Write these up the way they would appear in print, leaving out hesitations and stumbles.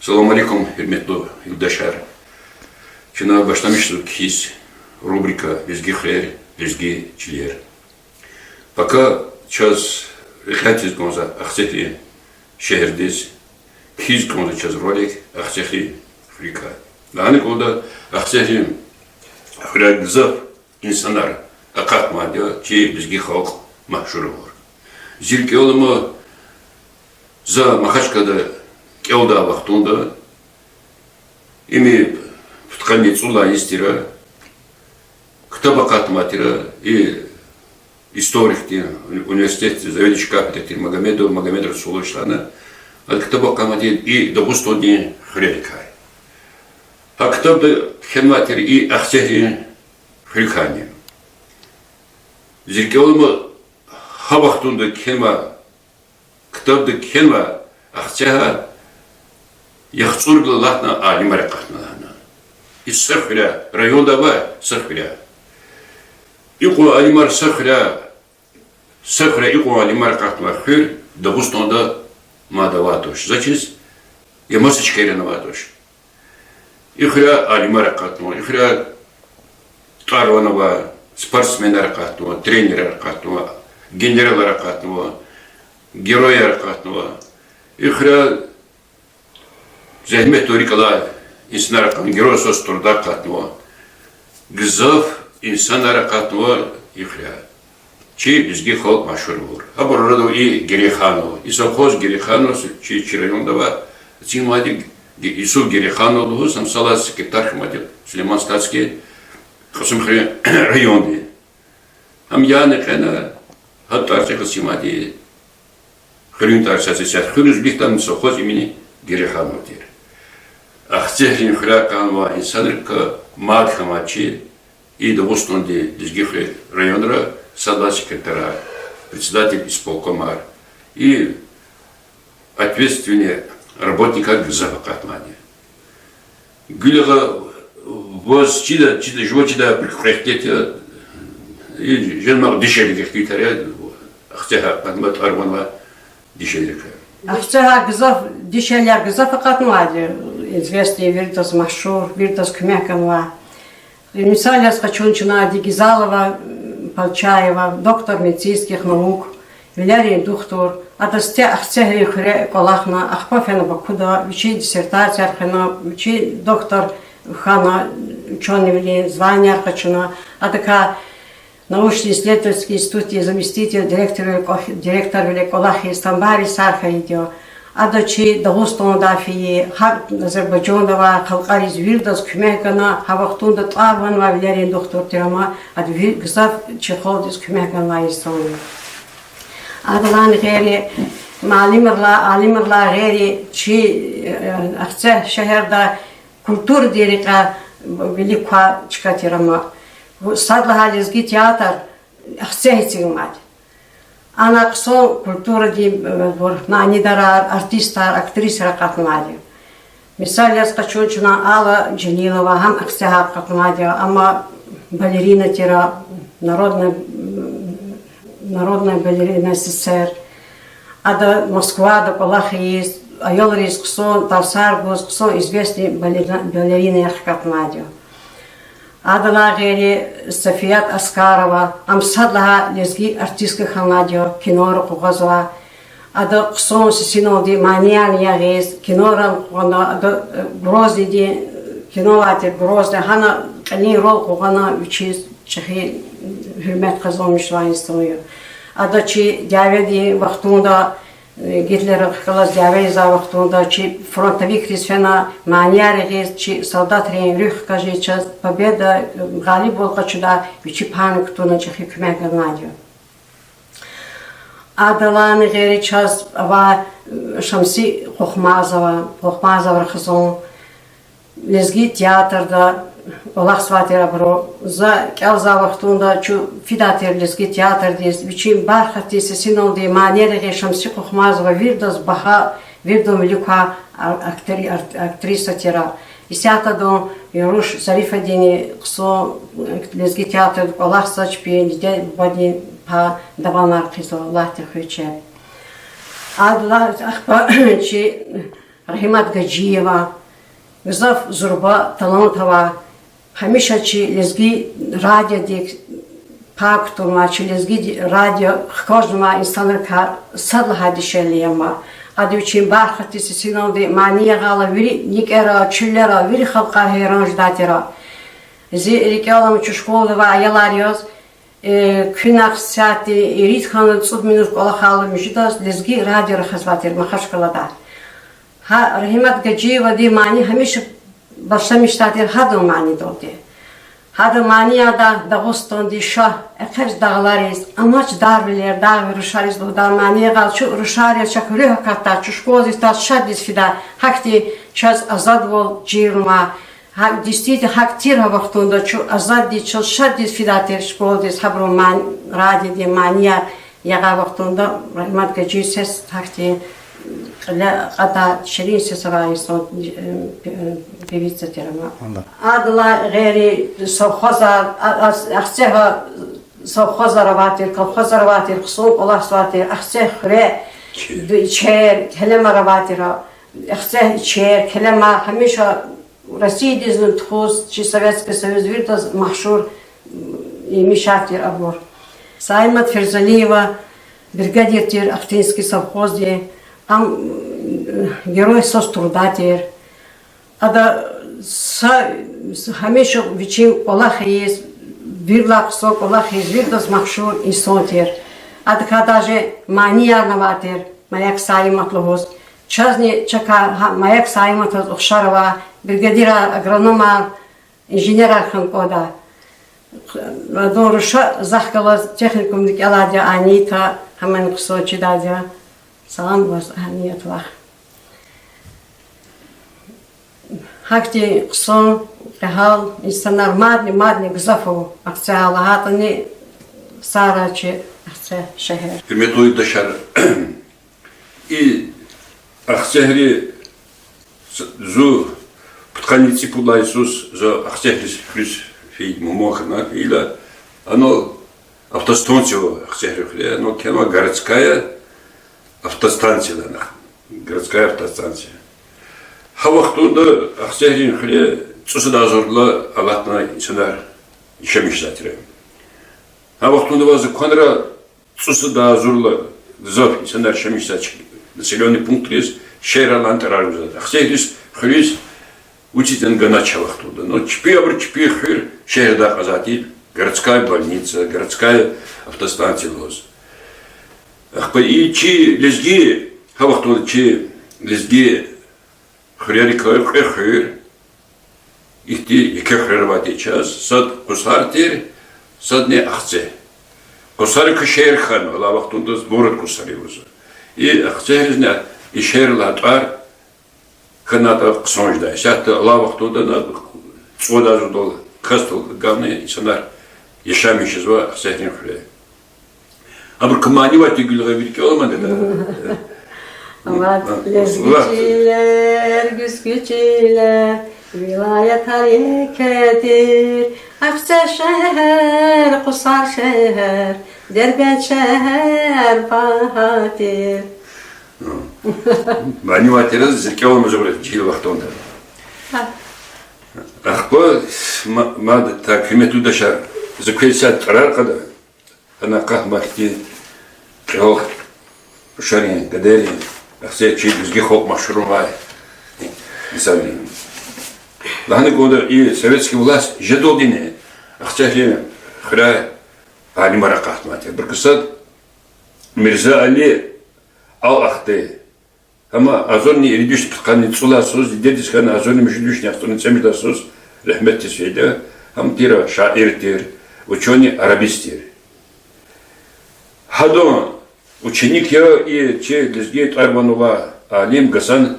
Салам алейкум, хурметтуу илдашар. Жана баштамыштык хиз рубрика «Лезги хэр, лезги чилер». Пока час рехатиз гонза ахсети шехердез, хиз гонза час ролик ахсехи Африка. Ланы года ахсехи храгзав инсанар акат мадя, чи лезги халк махшурувар. Зирки олама за махачкада Кеуда вахтунда, ими в ткани цула истира, кто бакат матера и историк университет заведующий кафедрой Магомед Расуловичана, а кто бакат матер и догустони хреликай. А кто бы хенматер и ахсери хрикани. Зиркеолма хавахтунда хенма, кто бы хенма ахсеха Яхцургла лахна алимаракатна. И сахря, район давай сахря. Ику алимар сахря ику алимаракатна хыр, дагустанда мадаватош. Зачис я масочка реноватош. Ихря алимаракатна, ихря тарванова, спортсменаракатна, тренераракатна, генераларакатна, герояракатна. Ихря Займет Турикала инсанаракан герой состурда катного. Гзав инсанаракатного ихря. Чи бизги халк машурвур. Абораду и Гереханова. И совхоз Гереханова чи райондава. Цимади Ису Гереханова сам салат секретарь хмади Сулейман Статский Хасым районе. Ам яны кена хаттарча хасимади хрюнтарча сесят хрюзбихтан совхоз имени Гереханова. Ахтехин храканва инсанрка мадхамачи и догустонди дизгихре районра сада секретаря, председатель исполкома и ответственный работник Гзавакатмани. Гюлега воз чида животида прихрехтете и женмар дишелигих китаря ахтеха падмат арванва дишелика. Ахтеха Гзав дишеля Гзавакатмани. Известный Виртас Машур, Виртас Кмяканова, Мисалия Скачунчина, Дигизалова, Полчаева, доктор медицинских наук, Валерий Духтур, Атасте Ахцехри Хре Колахна, Ахпафена Бакуда, учи диссертация Архена, учи доктор Хана, ученый звание Архачуна, а такая научно-исследовательский институт, заместитель директор Великолахи Стамбари Сархаидио, Адачи Дагустон Дафии, Хаб Азербайджанова, Халкариз Вирдас, Кумекана, Хавахтунда Тлаван, Валерий Духтур Тирама, Адвигзав Чехолдис Кумекана Истония. Адалан Гери, Алимерла Гери, Чи Ахце Шахерда, культура дирика Великва Чикатирама. Садла Лезги театр, Ахце Цигмать. Она ксо культура ди нанидара артиста, актриса ракатмади. Мисал я скачучна Алла Джанилова, хам аксеха ракатмади, ама балерина тира, народная балерина СССР. Ада Москва, да Палахи есть, Айоларис ксо, Тавсаргус, ксо известный балерина ракатмади. Адала Гери, Софият Аскарова, Амсадлаха Лезги артистка Хамадио, Кинора Кугазова, Ада Ксон Синоди, Маниан Ягез, Кинора Грозди Ди, Киновати Грозди, Хана Кани Рол Кугана Учиз, Чехи Хюрмет Казом Мишланистою. Ада Чи Дяведи Вахтунда, Гитлер Халас Дяведи за Вахтунда, Чи фронтовик Рисфена, Маниар Ягез, Чи солдат Рейнрюх, кажи, час победа, Галиб Волкачуда, Учи Паник Туна Чехи Кумекан Надю. Адалан Гери час Ава Шамси Хохмазова Рахазон, Лезги театр да Олах Сватера Бро, за Келза Вахтунда, Чу Фидатер Лезги театр дес, Вичим Бархати Сесинол де Манере Шамси Хохмазова, Вирдас Баха, Вирдом Велика актриса тира. И сята до Яруш Зарифадини, Ксо Лезги театр, Олах Сачпи, Лидя Бади Па Даванар Кизо, Лахтер Хюче. Адла Ахпа Чи Рахимат Гаджиева, Гзав Зурба Талантова, Хамиша чи лезги радио дик пак турма, чи лезги радио кожному инстану ка садла хадишелияма. Адючим бархати синонде мания гала вири никера чуллера вири халка хейранж датира. Зи рикалам чу школы ва аялариоз күнах сяти ирит ханы цуд минут кола халы миждас лезги радио рахазватир махашкалада. ها رحمت گجی و دی معنی همیشه باشه میشتادیر هادو معنی دوده هادو معنی آدا داغستان دی شاه اکش داغلاریز amaç darbeler dağ ruşariz do da mعنی قال چو رuşariz چکوری حکتا چو شکوزی تا شدیس فیدا حکتی چاز آزاد ول جیرما حک دیستیت حک تیر وقتوندا چو آزاد دی چو شدیس فیدا تیر شکوزی حبرو من رادی دی معنی یقا وقتوندا رحمت گجی سس حکتی قطع شرين سسرائي صوت بيبيتزا تيرما أدلا غيري سوخوزا أخسيها سوخوزا رواتير كالخوزا رواتير خصوق الله سواتير أخسيه خري شير كلمة رواتير أخسيه شير كلمة هميشة رسيد إذن تخوز شي سوفيتسكي سويز ويرتاز محشور مشاتير أبور سايمت فرزاليева бригадир тир Ахтинский совхоз де герой сострудатер. Ада هميشه вичим Аллах есть, вирлак сок Аллах есть, вирдос махшур и сотер. Ада кадаже мания наватер, маяк саимат ловос. Чазни чака маяк саимат охшарова, бригадира агронома, инженера ханкода. Доруша захкала техникум дикаладя Анита, хамен кусочи дадя. Salam was ahamiyat var. Hakti son rehal insanlar madni gzafu akça Allah'atani saraçı akça şehir. Hürmetli yurttaşlar, Akçehri zu тканицы пула Иисус за Акцехри плюс фей мумохна или оно автостанция Акцехри, оно кема городская автостанция, городская автостанция. Хавахтуда Акцехрин хле цусуда зорла Аллахна инсанар ишемиштатire. Хавахтуда вазы конра цусуда зорла зор инсанар ишемиштатчик. Населенный пункт есть Шейралан Тараруза. Акцехрис хлис учитель Ганача вахтуда. Но чпи хыр Шейрда Казати, городская больница, городская автостанция лоз. И чи лезги, хавахтуда чи лезги хрярикар хыр, ихти икехрервати час, сад кусартир, сад не ахце. Кусари кшейрхан, ала вахтуда город кусари уза. И ахцехризня и шейрла атар, ханата ксонжда. Шахта ала вахтуда на цода жудол, кастул гавне, инсанар ешамишизва ахцехрин хряй. Aber kumani vati gülüge birki olmadı da. Amat lezgiciler, güzgücüler, vilayet hareketir. Akça şehir, kusar şehir, derbent şehir, fahatir. Mani vati zirki olmaz olur, çiğli vakti onda. Akba, mad takrimet udaşar, zıkkıysa tarar kadar. Она как махти трёх шарин гадери все через гихоп машрумай сами ланы года и советский власть жедолдине ахтяхи хра али маракат мати бирксад Мирза Али ал ахты ама азорни иридиш ткани цуласуз дедискан азорни мишдиш няхтон цемидасуз рахмет тесведа ам тира шаиртир учёный арабистир. Хадон, ученик я и че лезгейт Арманова Алим Гасан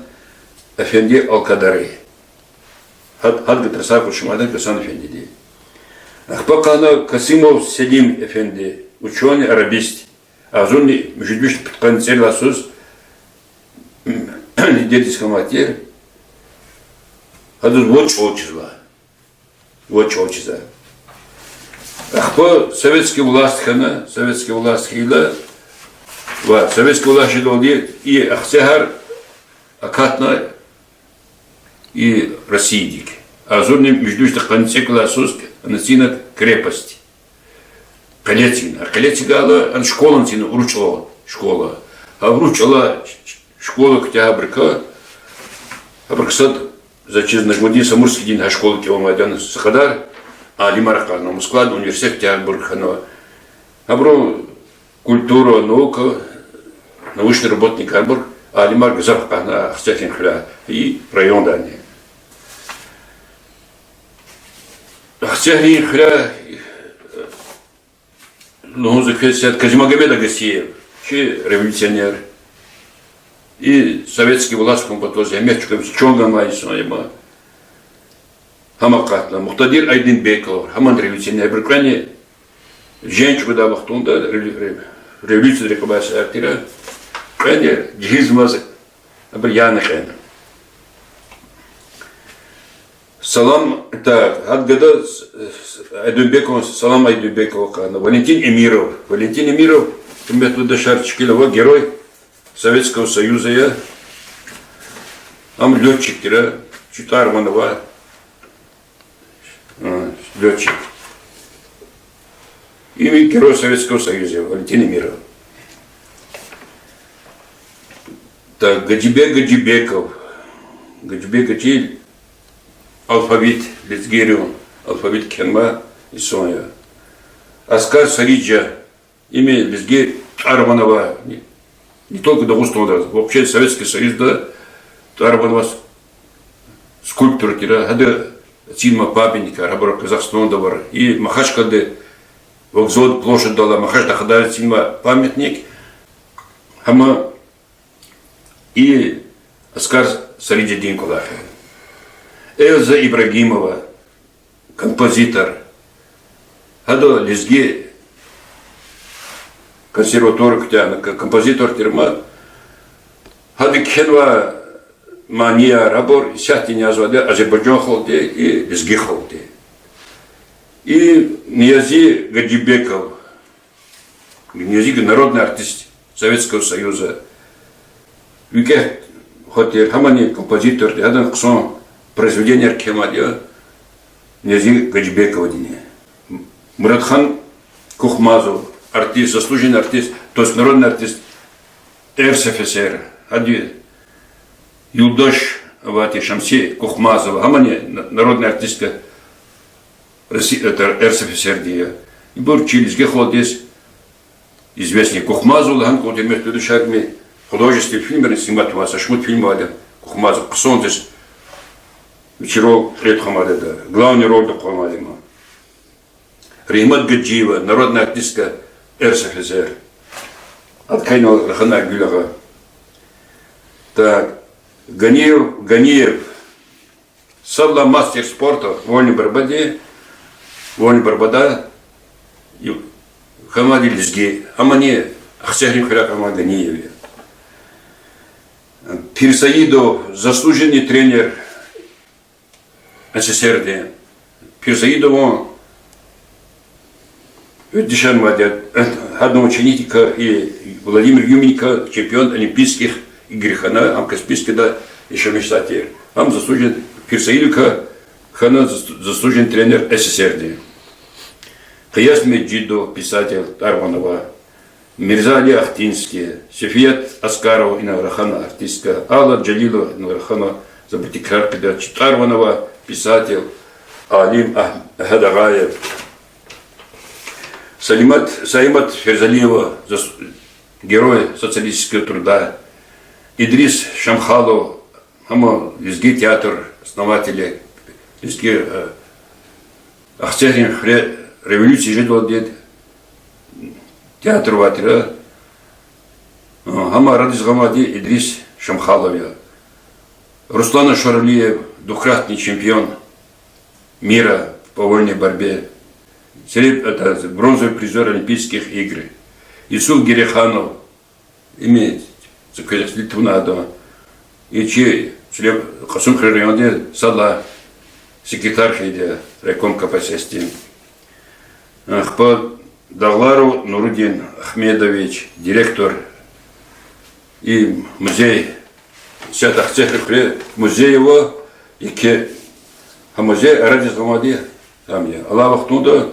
Эфенди Алкадари. Хад гитрасак учимадан Гасан Эфенди. Ахпакана Касимов Селим Эфенди, ученый арабист. Азунни мужидвиш тканцель ласус лидерская матерь. Хадус вот чолчизла. Вот чолчиза. Ахпо советский власть хана, советский власть хила, советский власть хила и ахсехар акатна и России. А зурнем между что концекла суск нацина крепость. Калетина. Калетигала ан школан тина уручала школа. А уручала школа Октябрька. Абраксад зачем нажмуди самурский день школы Киомайдан Сахадар, а Лимарка, но Москва, университет Октябрька. Абро культура, наука, научный работник Арбор, а Лимарка Запака на Хстяхинхля и район Дании. Хстяхинхля ну, захватит Казимагомеда Гасиев, революционер. И советский власть компотоз, я мячком с чонгом айсоема. Хамакатна, Мухтадир Айдинбеков, Хаман революционер. Брикане женщина да вахтунда, революция рекобаса артира. Брикане джизмаз абриянахэн. Салам, так, от года Айдинбеков, Салам Айдинбеков, Валентин Эмиров. Валентин Эмиров, метода Шарчкилова, герой Советского Союза, я летчик, чуть Арманова, летчик. И герой Советского Союза, Валентин Эмиров. Так, Гаджибек Гаджибеков, Гаджибек Гаджибеков, алфавит Литгерю, алфавит Кенма и Соня. Аскар Сариджа, имя Литгерю Арманова. Не только Дагустана, вообще Советский Союз, да, Арбанова скульптор, да, Тима Папенника, Рабора Казахстана, да, и Махачкалде, вокзал, площадь дала, Махачда Хадар, Тима памятник, Хама и Аскар Сариджидин Кулахи. Эльза Ибрагимова, композитор, Хадо Лизги, консерватор, композитор терма, хады кенва мания рабор, сяти не азваде, Азербайджан холде и Лизги холде. И Ниязи Гаджибеков, Ниязи народный артист Советского Союза. Вике хотел хамани композитор, один ксон произведение Аркемадия, Ниязи Гаджибекова дине. Муратхан Кухмазов, артист, заслуженный артист, то есть народный артист РСФСР, Ади Юлдаш Вати Шамси Кухмазова, Амани, народная артистка РСФСР, и был через Гехолдес, известный Кухмазов, Ланко, между душами художественный фильм, снимать вас, а шмут фильм Валя, Кухмазов, Ксондес, вечерок Редхамада, главный роль Духамадима. Реймат Гаджиева, народная артистка РСФСР. Откайнул Рахана Гюляга. Так, Ганиев, Сабла мастер спорта, Вольный Барбада, Хамади Лизги, Амане, Ахсяхрим Хряк Амад Ганиеве. Пирсаидов, заслуженный тренер СССР. Пирсаидов, Дишан Вадя, одного ученика и Владимир Юменько, чемпион Олимпийских игр, Хана, Каспийский, да, еще мечтатель. Ам заслужен Пирсаилюка, Хана заслужен тренер СССР. Хаяс Меджидо, писатель Арманова, Мирзали Ахтинский, Сефият Аскарова, Инаграхана, артистка, Алла Джалилова, Инаграхана, Забутикар, Арманова, писатель, Алим Ахадагаев, Саимат Ферзалиева, герой социалистического труда, Идрис Шамхалов, Лизги театр, основатели, Лизги Ахсяхин революции жидвал дед, театр ватера, Радис Гамади, Идрис Шамхалов, Руслан Шаралиев, двукратный чемпион мира по вольной борьбе, это бронзовый призер Олимпийских игр. Исуф Гереханов, имеет Литвнадо, и че Касум Хририонде Сала, секретарь Хейде, райком КПСС. По Давлару Нурудин Ахмедович, директор и музей Святых Цехов, музей его, İki hamaze aracı zamadi hamya. Allah vaktunda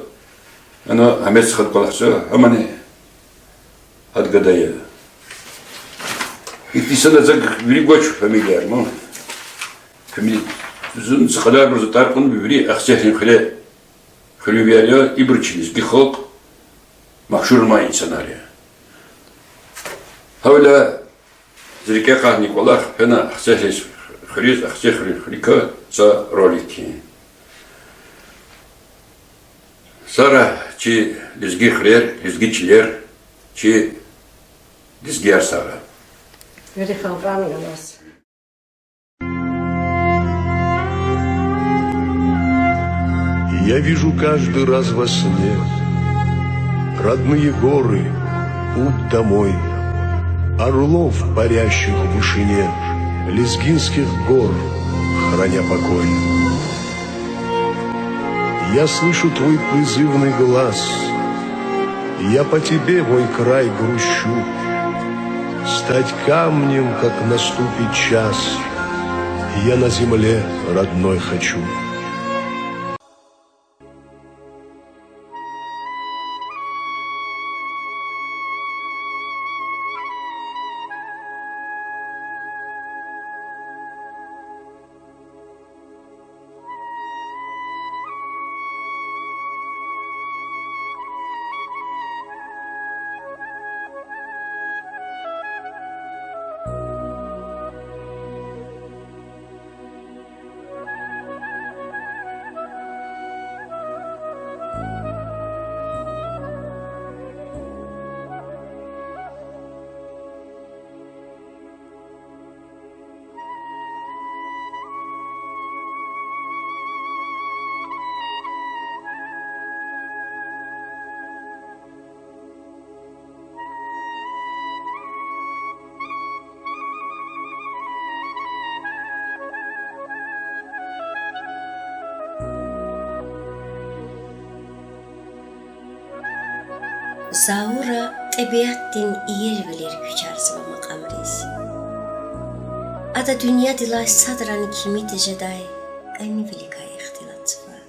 ana hamet sıkıntı kalaksa hamane had gadaya. İktisada da zak biri göç familiyer mi? Familya zun sıkılar rozu tarkın biri aksehin khile khilüviyaya ibrçiniz ki halk makşur ma insanlar ya. Havla zirke kahni kolak fena aksehin خريج أخشى خريكا صا روليكي صارا شيء لزجي خير لزجي تشير شيء لزجيار صارا Veri halvan galas. Я вижу каждый раз во сне родные горы, путь домой, орлов, парящих в вышине, Лезгинских гор, храня покой. Я слышу твой призывный глаз, я по тебе, мой край, грущу. Стать камнем, как наступит час, я на земле родной хочу. Zaura təbiətin yer bilir küçərsivə maqamriz. Ada dünya dilay sadran kimi təcəday qəni velikay ixtilatsıva.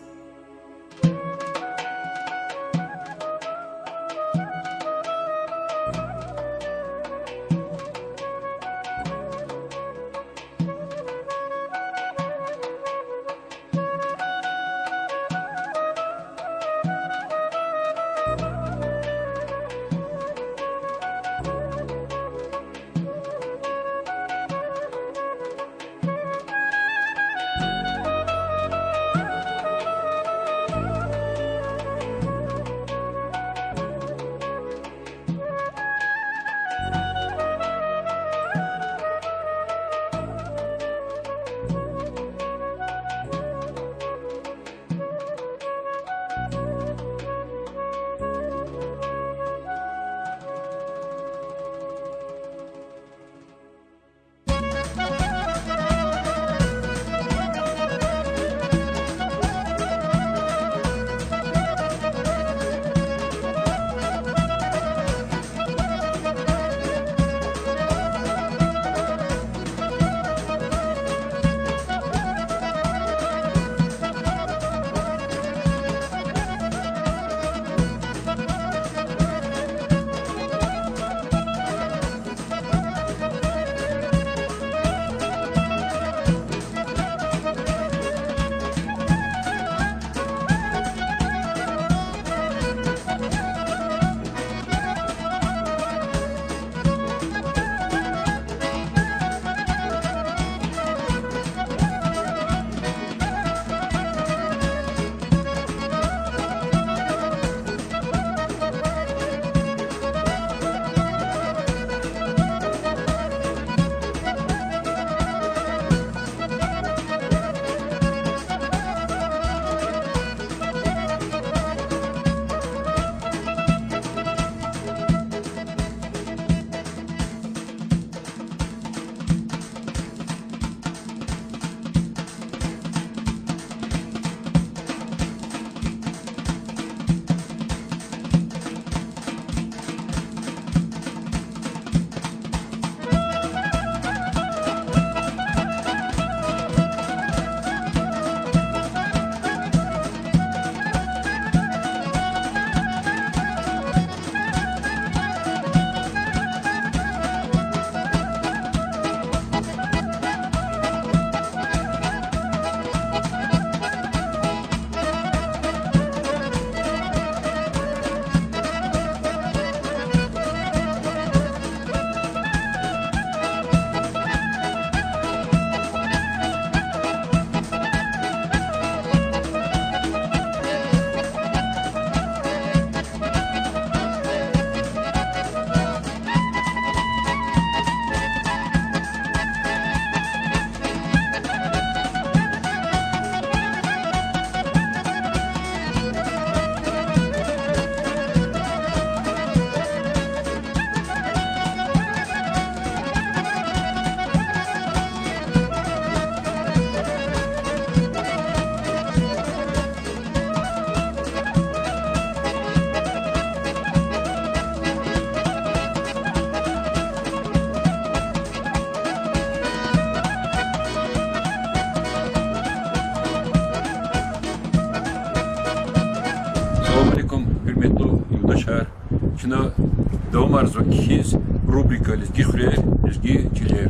marzo kiz rubrika lizgi xure lizgi çiler.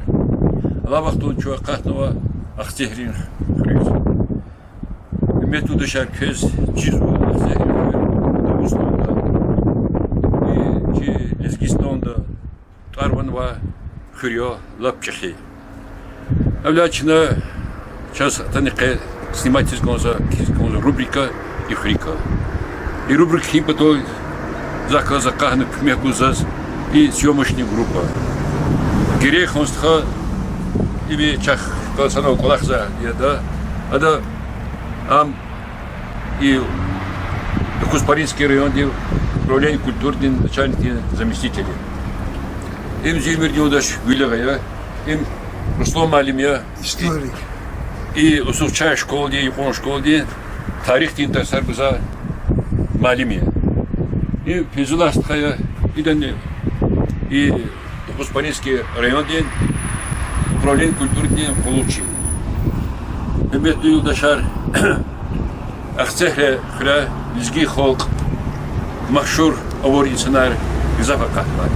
Allah vaxtun çoğa qahtnova axsehrin xuriz. Metodu şarköz cizu axsehrin davustonda. Ki lizgistonda tarvan va xuriyo lapçıxi. Evlaçına час таниqe снимательского рубрика и хрика. И рубрика хипото заказакахны пмекузас и съемочная группа. Герехонстха иби чах колсанов колахза яда ада ам и Куспаринский район де управление культурный начальник заместители. Им Зильмир удаш Гюлевая, им Руслан Малимия Историк. и усучая школы, япон школы, тарих дин тасар буза Малимия. И Физуластхая, и Куспаринский район дин управление культурный получил. Мебет Юлдашар Ахцехре хра лизги холк махшур авор инсанар гзафа кахмар.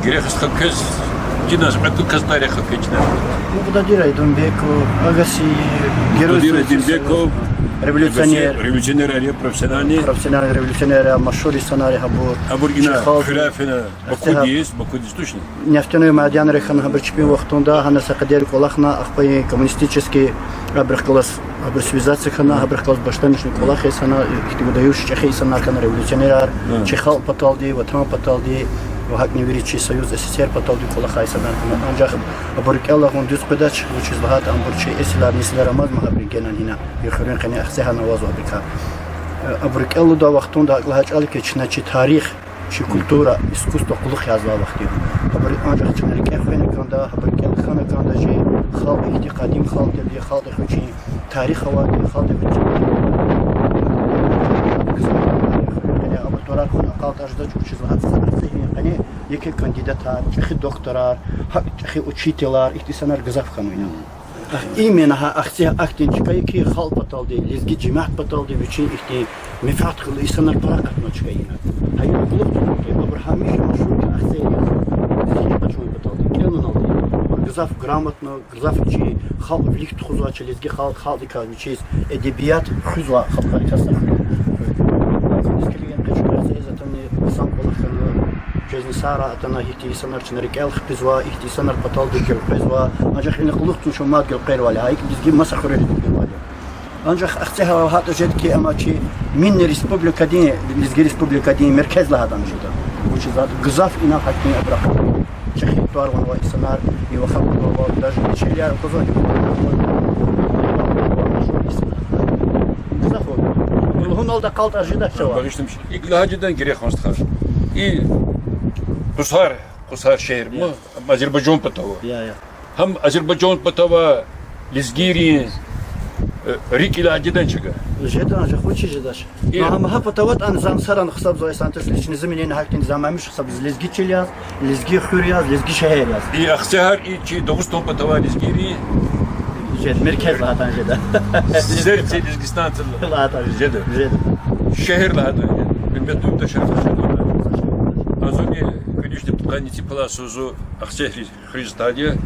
Грехастха көз Динас, это казнаря хапечна. Ну, Владимир Думбеков, Агаси, герой Думбеков, революционер, профессиональный революционер, Машури сценарий Хабур. Абургина, Храфина, Бакудис точно. Нефтяной Мадьян Рехан Хабарчпи Вахтунда, Хана Сакадер Кулахна, Ахпай коммунистический Абрахклас, Абрасвизация Хана, Абрахклас Баштанишный Кулахи Сана, их выдающий Чехи Сана, Хана революционер, Чехал Паталди, Ватрам Паталди, وهاك نيريتشي سيوز السير بطل كل خايسة أنجح أبورك الله هون دوس بدش وشيز بهات أمبورشي إسلام نسلر ماز مهبريجنا هنا يخرين خني أخسها نواز وبركة أبورك الله دا وقتون دا لهاج عليك شناتشي تاريخ شي كولتورا إسكوستو كل خيازلا وقتي أبورك أنجح شنارك أخوين كان دا أبورك الله خنا كان دا جي خالد اعتقاديم خالد اللي خالد خوشي تاريخ خواتي خالد بتشي دولار خون أقل أجداد وشيز بهات سنة يعني يكي كانديداتار يخي دكتورار يخي أوتشيتلار إختسانار غزاف خانوينا إيمنها أختها أختين شكاي كي خال بطل دي لزجي جماعة بطل دي بتشين إختي مفاتخ إختسانار براقة نوتشكاينا هاي القلوب تنوكي أبرهاميش مشروع كأختين لزجي قشوي بطل دي كيلو نالدي غزاف грамотно غزاف شي خال بليك تخوزوا شي لزجي خال دي كان بتشيز إدبيات خزوا خلقا كسر сам полахано жизнь сара атана ихти санар чнарик эл хпизва ихти санар патал дикер пизва анжах ин хлухтун шо мад гел қайр вали хайк бизги масахуре вали анжах ахтеха хата жедки амачи мин республика дин бизги республика дин меркез ладан жида учи зат гзаф ина хакми абрах чехи туар ва санар и ва хабу ва даже челяр козони هون ده قالت أجدا شو؟ بقيشتم شيء. إقلا جدا كريه خمسة خمس. قصار شهر ما أذربيجان بتوه. هم أذربيجان بتوه لزجيري ريكلا جدا شجع. جدا أنا خوشي جداش. ما هم هبتوات أنا زام سران خصاب زي سانتش ليش نزمني أنا هاكتين زام مش خصاب لزجي تشيلياز لزجي خورياز لزجي شهرياز. أخسر شيء دوستون بتوه لزجيري. جد مركز لهذا جدا. زر لزجستان لهذا جدا. شهر لهذا. بالمتو تشرف شهر. أظني конечно тканите пласозу أخسر христадия.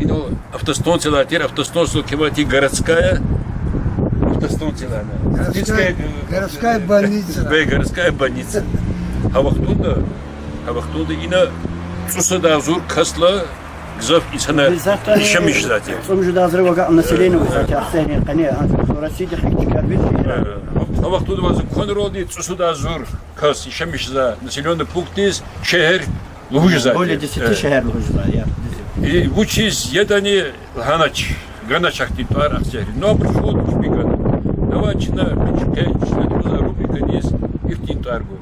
إنه автостанция латер автостанция кемати городская. Автостанция городская больница. Городская больница. А вахтунда ина сусада азур касла гзав исана шамиш зати. Сом жуда азрова население зати ахсени қане Россия хикчикар бит. А вахтунда вазу конроди сусада азур кас шамиш за населенный пункт из шехер Лужза. Более 10 шехер Лужза, я. И учись едани ганачахти твар ахсери. Но пришел шпика. Давайте на рубрика есть Ихтинтаргу.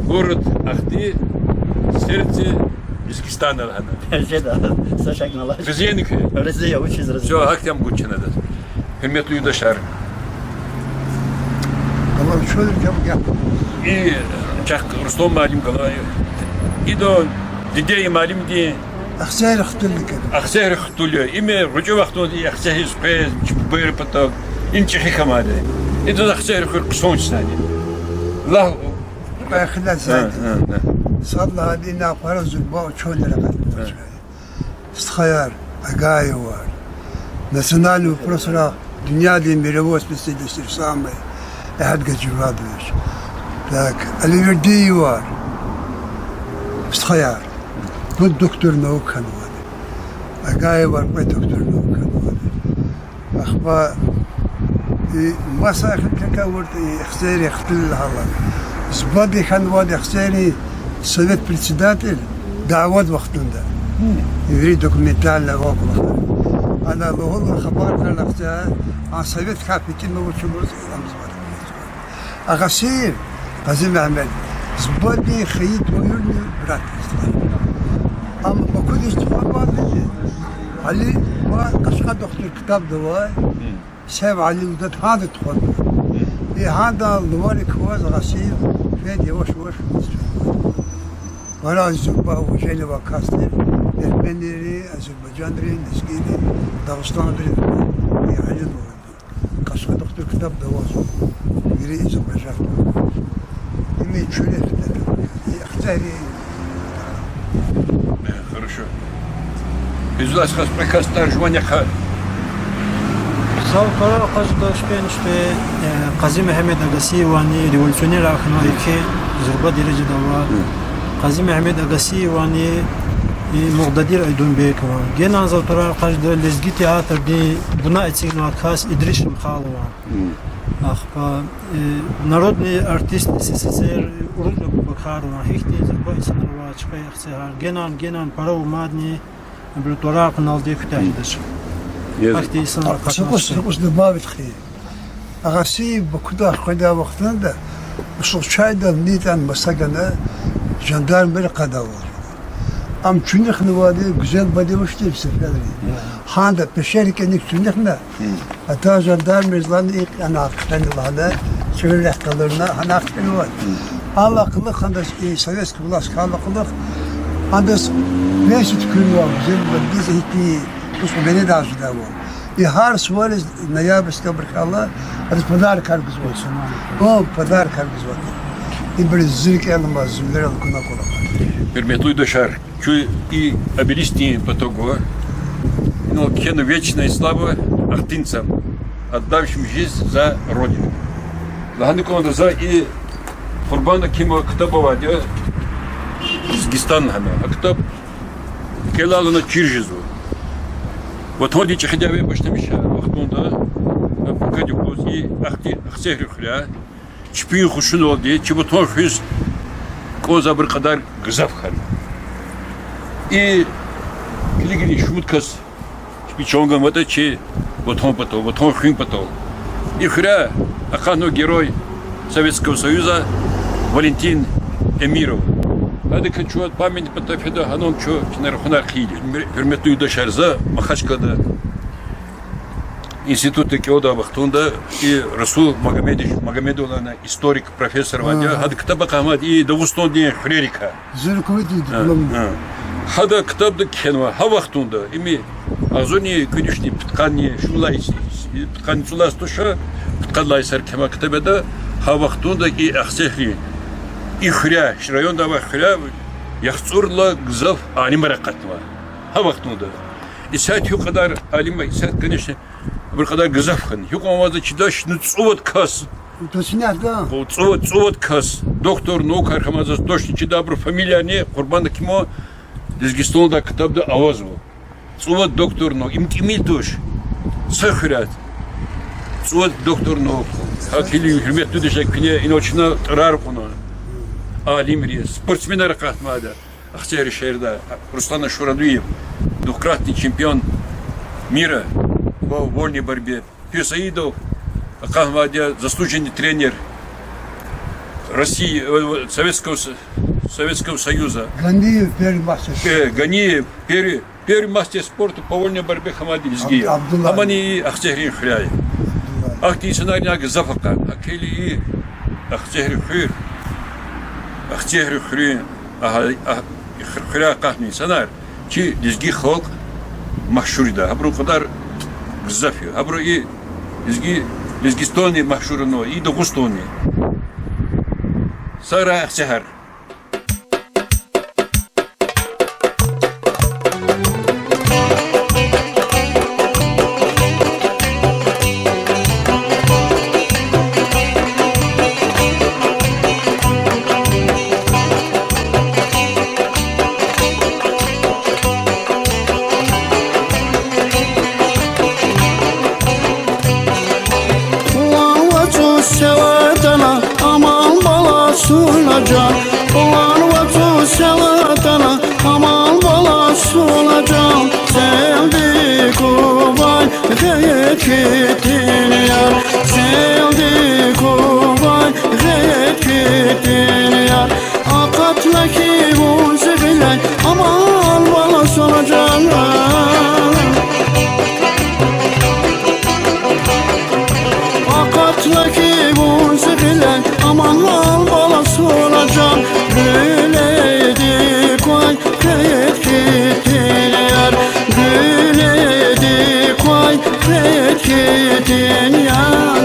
Город Ахты, сердце Узбекистана. Жеда, Сашак налаш. Физиник. Россия учись развивать. Все, Ахтям Гучина. Хермету Юдашар. И Чак Рустом Малим Галай. И до Дидей Малим Ди. أخسر اختلك. أخسر اختلوا. إما رجوا وقتهم دي أخسر سبيس بير بتاع. إنت حكم هذا. إذا أخسر خير قصون سنادي. لا باخلة زاد صلى هذه فرز الباء شو اللي رقت استخيار أجايوار ناسيونال وبروسرا دنيا دي ميروس بس سامي أحد كجواد ليش لك اللي يردي يوار استخيار بود دكتور نو كان وادي أجايوار بود دكتور نو كان وادي أخبار ما ساخن كاورت اختياري اختل الله زبادي كان وادي اختياري سويت بريسيداتل دعوات وقتنا ده يريد دوكيومنتال لغوك أنا لهول الخبر كان اختيار عن سويت كابيتين موشوز أغسير قزم أحمد زبادي خيط ويرني برات أما بكل استفاد بعد علي ما كشخة دكتور كتاب دواء سبع علي ودت هذا تخون هذا الوالد كواز غسيل فيدي وش ولا الزبا وشيل وكاستر البنيري أذربيجانري نسكيني داغستان دري يعني كشخة دكتور كتاب دواء يري أذربيجان يمي شوية اختاري Хорошо. Из вас приказ tarjumanya kha. Саукара Каздашпен, что Казим Ахмед Агаси вани революционер Ахнаики Зурба Дирижи Дава Казим Ахмед Агаси вани и Мугдадир Айдунбекова. Гена Завтара Казда Лезги театр ди Буна Эцигна Кас Идриш Мхалова. Ахпа народный артист СССР Уружа Бакарова. Хихти Зурба Исанова Чхай Ахсехар. Генан Парау Мадни Блютора Каналди Кутахдаш. سقوس دبابت خي أغسي بكدا خدا وقتنا ده وصل شاي ده نيتان مسكنا جندار برقة دوا أم شنخ نوادي جزء بدي وشتي بسفري هذا بشركة إنك شنخنا أتا جندار مزلان إيك أنا أقتني هذا شو اللي احتضرنا أنا أقتني واد الله قلق هذا سويس كلاس كلا قلق هذا ليش تكلوا جزء بدي زهتي وش بيني داش داو يهار سوالز نيابس تبارك الله هذا بدار كارجز وش أو بدار كارجز وش يبرز زيك أنا زميلي كنا كلا Перметуй дошар. Чуй и обелисти потого. Но кену вечная слава ахтинцам, отдавшим жизнь за родину. Лагану команду за и Курбана кимо ктабова дё с Гистанхана. А ктаб келалу на Чиржизу. Вот ходи чехидяве баштамиша. Вахтунда кадюкуз и ахтехрюхля. Чпин хушун олди. Чебутон хюз коза бір қадар гзавхан. И клигли шуткас шпичонгам это че вот он хрин потом. И хря акану герой Советского Союза Валентин Эмиров. Hadi kaçuat pamint patafeda hanım ço kinarxuna xili. Hürmetli yurdaşlarza Maxaçka'da институты Кеода Вахтунда и Расул Магомедовна, историк, профессор Вадя, хад китаба Хамад и Дагустанди Хрерика. Хада китабда Кенва, Хавахтунда, ими Азони Кудишни Птхани Шулайси, Птхани Сулас Туша, Птхалайсар Кема китабада, Хавахтунда и Ахсехри. И Хря, район Дава Хря, Яхцурла Гзав Анимаракатва. Хавахтунда. И сать Юкадар Алима, и сать, конечно, bir kadar gızafkın. Yok olmazdı çidaş nütsovat kas. Nütsovat kas. Doktor no karhamazas doşni çidabr familiya ne kurban da kimo Dizgiston'da kitabda avaz bu. Nütsovat doktor no imkimil doş. Sıhhirat. Nütsovat doktor no. Hakili hürmetli dişek pine inoçina tırar konu. Alimri, sportsmenler katmada. Ахтери şehirde Руслан Шурадуев, двукратный чемпион мира по вольной борьбе. Пюсаидов, Ахмадия, заслуженный тренер России, Советского Союза. Ганиев, первый мастер. Ганиев, первый мастер спорта по вольной борьбе Хамади Лизгиев. Амани Ахтехрин Хряй. Ахти сценарий Зафака. Ахели Ахтехрин Хряй. Ахтехрин Хряй. Хря кахни санар. Чи Лизги халк махшурда. Абру кадар гзафи. Абру и Лизгистони махшурно и Дагустони. Sonra seher. Ulan vacı severdana aman balasına can. Ulan vacı severdana aman balasına can. Sevdi kubay gayet gittin yar. Sevdi kubay gayet gittin yar. Akatla ki bu zıgılay aman balasına can. Akatla ki bu zıgılen aman balası olacağım. Güleydi koy gayet gittin yar. Güleydi koy gayet gittin yar.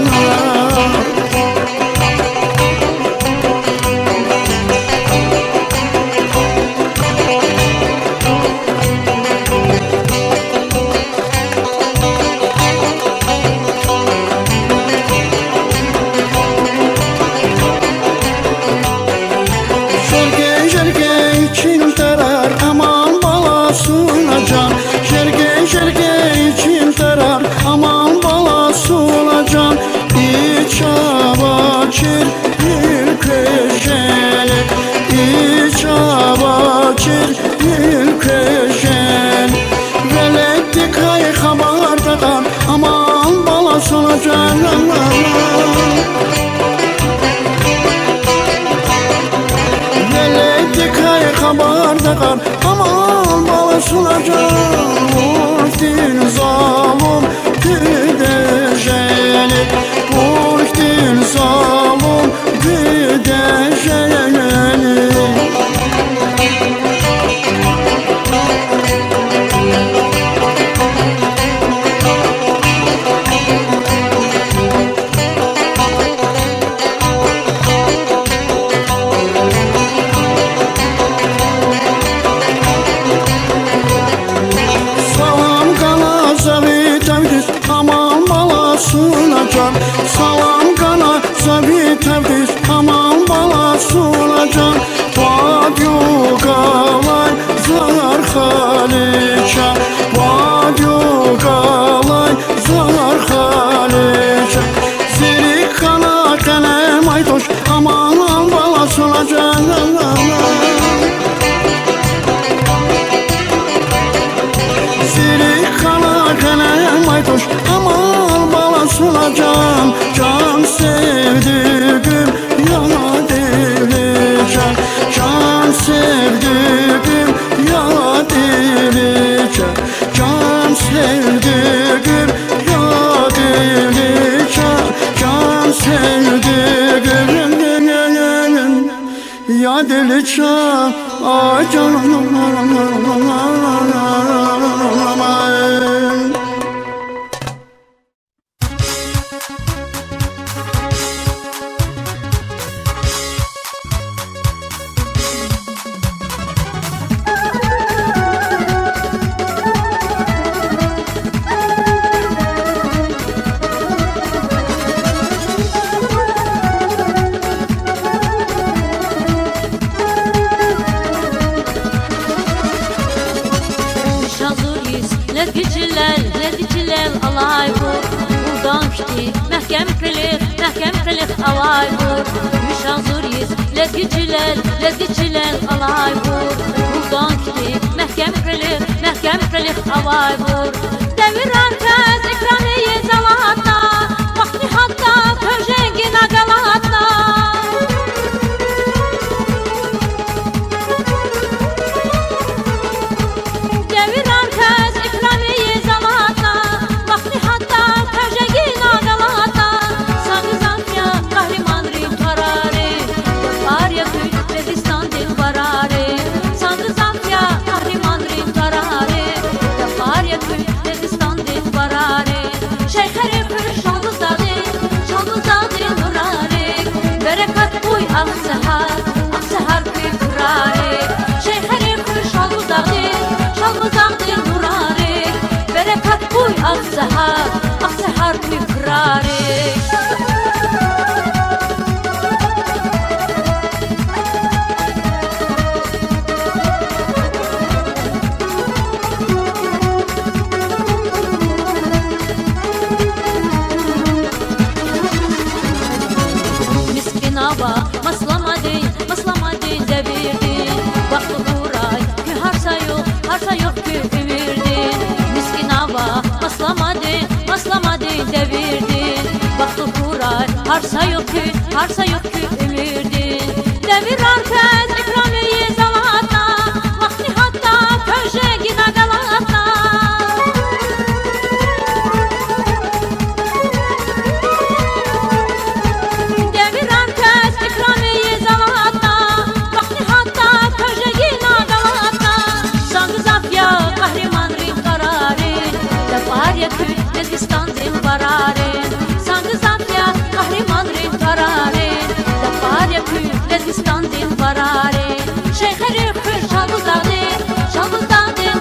Şerge şerge içim tarar aman balasına can. Şerge şerge içim tarar aman balasına can. İç abacır bir köşeli. İç abacır bir köşeli. Veletti kay habardadan aman balasına can. Veletti kay habardadan aman balasına can. Vurtin zalim güdeşeli. Vurtin zalim güdeşeli. Salam kana zavi tevdiz aman balasına can. Salam kana zavi tevdiz aman balasına can. Vadyo kalay zar haliça. Vadyo kalay zar haliça. Zirik kana kalem aytoş aman balasına can. Zirik kana kalem aytoş aman balasına can. Can sevdiğim yana deli can. Can sevdiğim yana deli can. Can sevdiğim yana deli can. Can sevdiğim ya deli can. Ay canım. Lergiciler alay vur. Buradan gitti məhkəm qılıq alay vur. Müşazuriyiz lergiciler alay vur. Buradan gitti məhkəm qılıq alay vur. Devir arkaz ekraniye zalahatna. Vakti hatta tövjengi nagalatna. Devir arkaz ekraniye zalahatna. Vakti hatta tövjengi nagalatna. Sağı Zafya kahraman rim tarare. Var ya tüy Redistan dil barare. Sağı Zafya kahraman rim tarare. Var ya tüy Redistan dil سهر سهر تكراري Maslamadın devirdin Vakti kuray ki harsa yok ki emirdin Miskin hava maslamadın devirdin Vakti kuray harsa yok ki emirdin Devir herkes ikramiye zavatna Vakti hatta köşe gina galatna Devir herkes ikramiye zavatna Vakti hatta köşe gina galatna Sangı zafya kahraman rin kararin Defar yakı Lezgistan din bararin Sangı zafya kahraman rin kararin Defar yakı Lezgistan din bararin Şeyheri kır şalbuzadin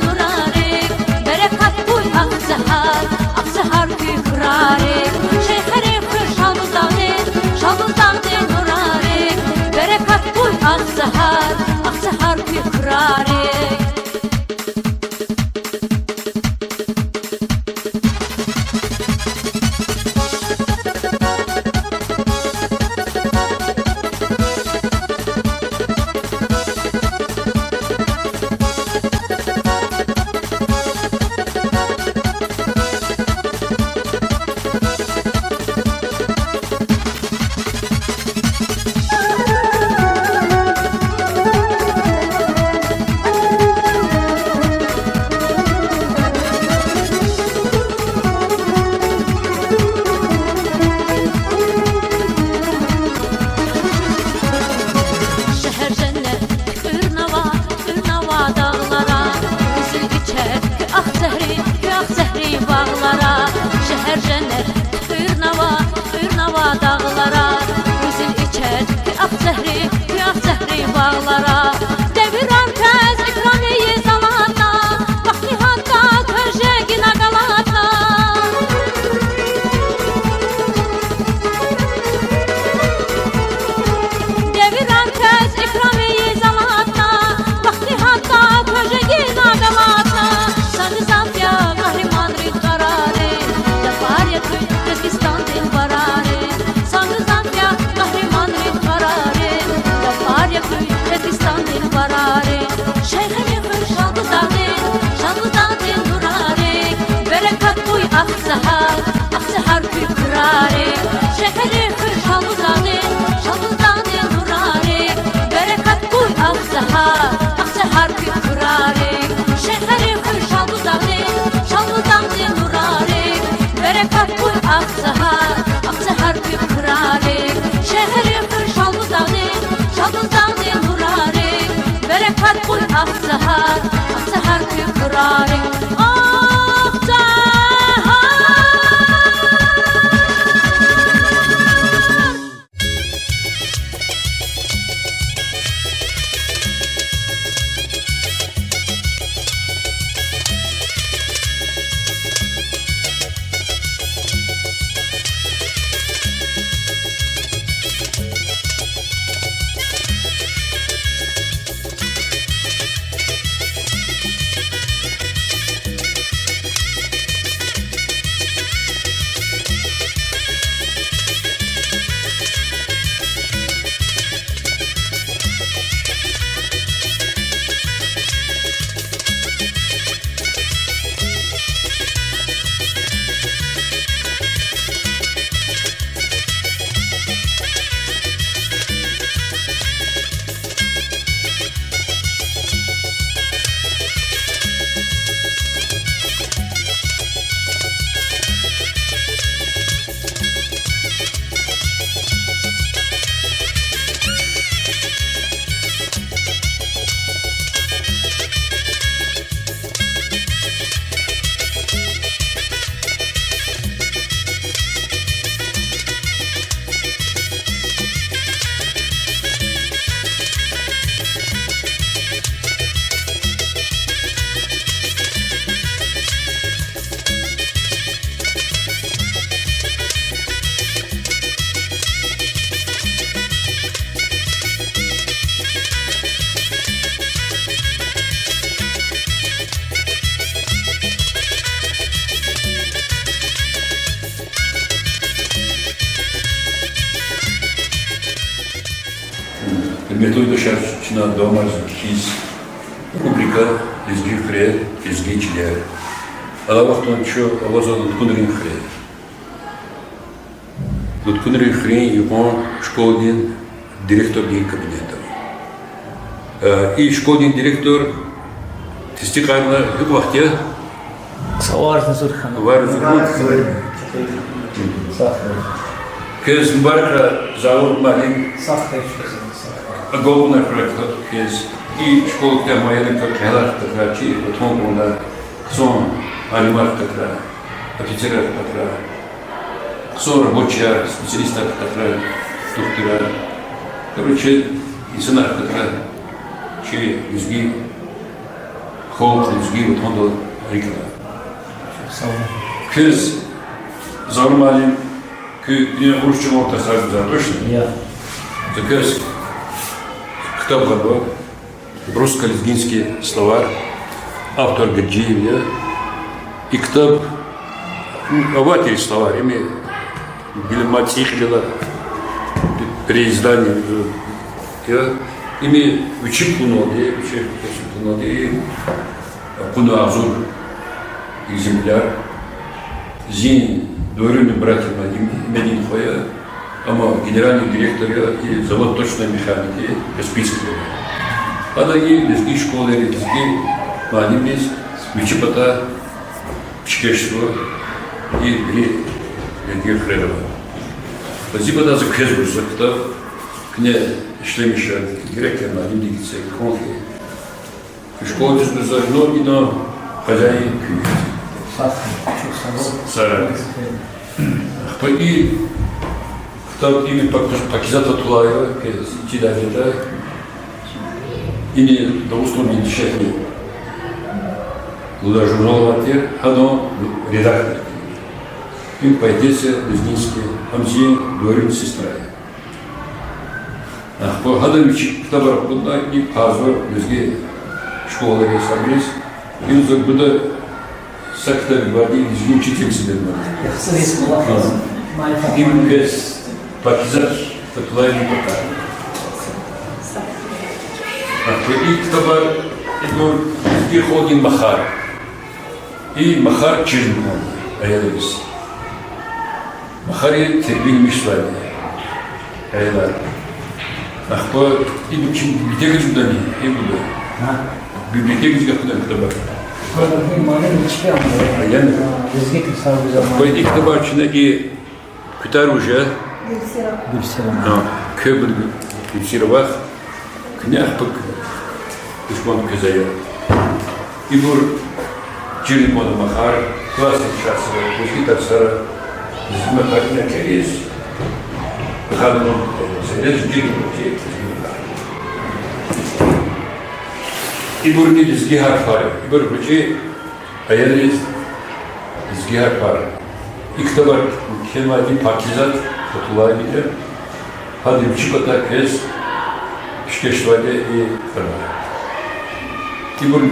nurarin Berekat buy aksahar kükrarin Şeyheri kır şalbuzadin nurarin Berekat buy aksahar kükrarin bağlara Şehir cennet Ürnava dağlara Üzül içer ki ah zehri bağlara Devir herkes ikramiye zalatna Vakti hatta köşe gina galatna Devir herkes ikramiye zalatna Vakti hatta köşe gina galatna Sangı zafya kahraman rin kararin Defar yakı Lezgistan din bararin Sangı zafya kahraman rin kararin Defar yakı Lezgistan din bararin Şeyheni kır şalbuzadin nurarin Berekat buy aksahar kükrarin Şeyheni kır şalbuzadin nurarin Berekat buy aksahar kükrarin Şeyheni kır şalbuzadin nurarin Berekat buy aksahar kükrarin Şeyheni kır şalbuzadin nurarin Berekat buy aksahar kükrarin Aksahar метода сейчас чина дома из рубрика изги хре, изги чилер. А вахт он еще возал кунрин хре. Тут кунрин хре его школьный директор кабинета. И школьный директор тестикарно в вахте. Var zurgut. Kız barka zavur malin. Головна проекта кез и школка моя как такачи потом она сон алимар такра офицер такра сон рабочий специалист такра доктора короче инженер такра чи изги холод изги вот он рикла кез завур малин не урчим орта сразу за точно заказ Кітап ғадуа, русско-лезгинский словарь, автор Гаджиев, и кітап, аватарь словарь, ими цихлила, переиздание, ими учим куноды, и куна азур, экземпляр, зин, двоюродный братья Медин Хоя, Ama генеральный директор и завод точной механики Каспийского. Ада и лезги школы, лезги манимис, мечепота, пчкешство и лезги хредова. Зибада за кезгу закта, кне шлемиша, греки маним дигице, конки. Школа за но и на хозяин кюй. Сара. И Там ими Пакизата Тулаева, Тидавида, или до услуги дешевле. Туда журнал «Ватер», оно редактор. Им поэтесса Лезгинский, Амзи, Дуарин, сестра. По Гадовичи, Табар, Кудна, и Пазва, Лезги, школа Рейсабрис, и он забуда Сактар, Гварди, Лезгин, учитель себе. Им без Пакизат, Татулай не покажет. И Табар, и Ходин Махар. И Махар Чернков, Аяловис. Махари терпили Мишлани. Аялар. Ахпа, и библиотека Джудани, и буду. Библиотека Джудани, Табар. Пойди к Табарчина и Питар уже. Köbül Gülsirvah, Knyahpık, Düşman Kızaya. İbur Cirimonu Mahar, Klasik Şahsı, Buzgitar Sara, Zime Kakina Keriz, Khanun, Seyrez Cirimonu İbur ni Dizgihar Fare, İbur Bıcı, Ayeliz, Dizgihar Fare. İktabar Kemal'in Pakizat, Tutulay bile, hadi bir çikolata kez, pişkeşvade iyi kadar. Tibur bir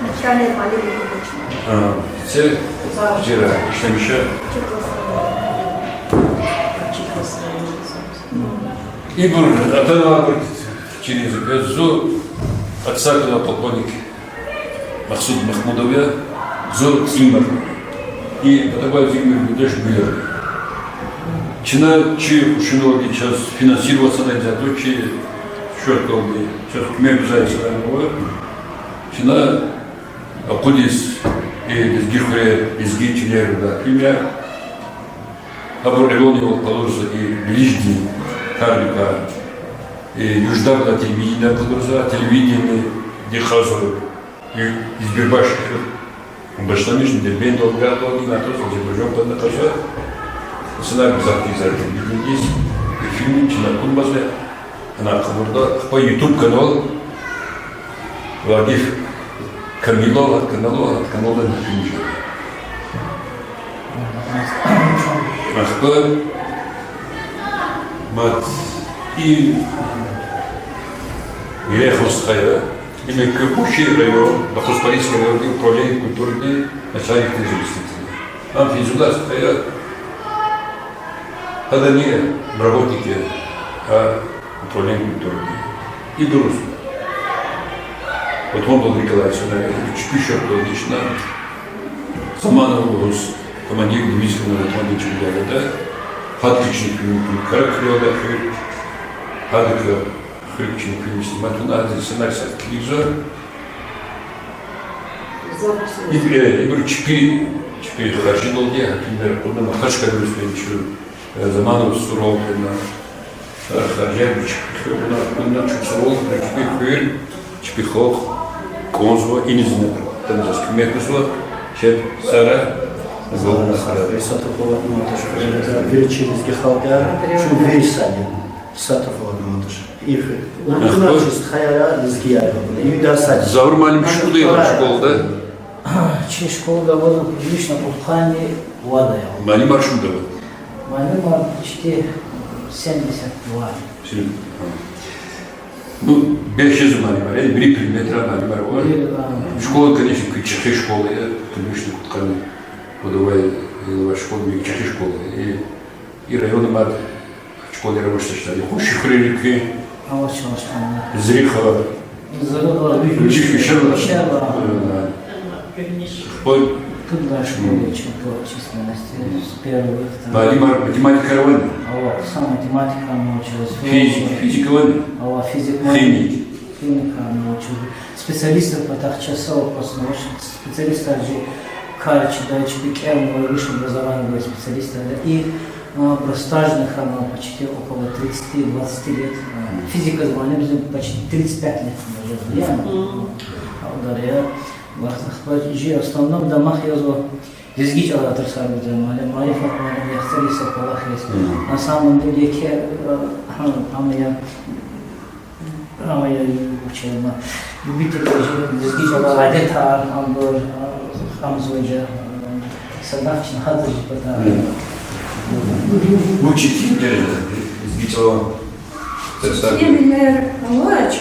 Mekâne mali bir Se cira işlemişe. İbur Adana Çiniz'i zu Atsakına polkovnik Maksud Mahmudov'a zu Zimmer. И такой Зимир Будеш Бюллер. Чина, чи ушинули сейчас финансироваться на это, то чи счет колби, сейчас кме обязательно новое. Чина, акудис и дизгирхуре, дизги чилеру, да, пример. Аборелонил положится и ближний карлика, и юждавна телевидение положится, телевидение дихазу, и избирбашки. Баштамишн дербен долга долги на то, что бежом под накажа. Сценарий завтра из и фильм на Кунбазе, она кабурда по YouTube канал Владимир Камилов от канала на фильме. Ахпа мат и Греховская. Именно Капущий район, Бахуспарийский район, управление культурной начальник заместителя. Там физула стоят, тогда не работники, а управление культуры. И Дурус. Вот он был Николаевич, Чпишев был лично. Саманов был командир дивизии на Атманичем да. Хаткичник Каракрёда, Хадыка Хрюкчик снимать на сценарий телевизор. И говорю, Чпи Харчи долги, например, он Махачка говорит, что Заманов Суров, Харджевич, он чуть Суров, Чпи Хюр, Чпи Хох, Конзва и не знаю, там за Скмекусва, Чеп Сара, Сатофова монтаж. Величинский халка, что вейсали. Сатофова монтаж. Их лучше хаяра изгия. И да сад. Завр малим школы школа, да? Чи школа довольно лично пухани вода. Малим маршрута. Малим почти 72. Ну, без малим, реально 3 метра малим. Школа, конечно, чехи школы, конечно, кутканы. Подавай школы, чехи школы. И районы мат школы рабочей штаты. Хуши хреники. А вот что Зрихова. Ключики Шерла. Тут дальше чем по численности с первого. Малимар, математика Равани. Сам математика научилась. Физика Равани. Физика. Химика научилась. Специалистов по так часов просто специалисты же Карчи, дальше Бекерного высшее образование специалисты. И стажных почти около 30-20 лет. Физика звонит почти 35 лет. В основном в домах я изгить оратор сарбуза, марифа, я стариса полахис. На самом деле, я учил, любитель изгить оратор, амбор, амзуджа, садавчин, хадзуджа, потому. Учить изгить оратор. Темелер Аллач,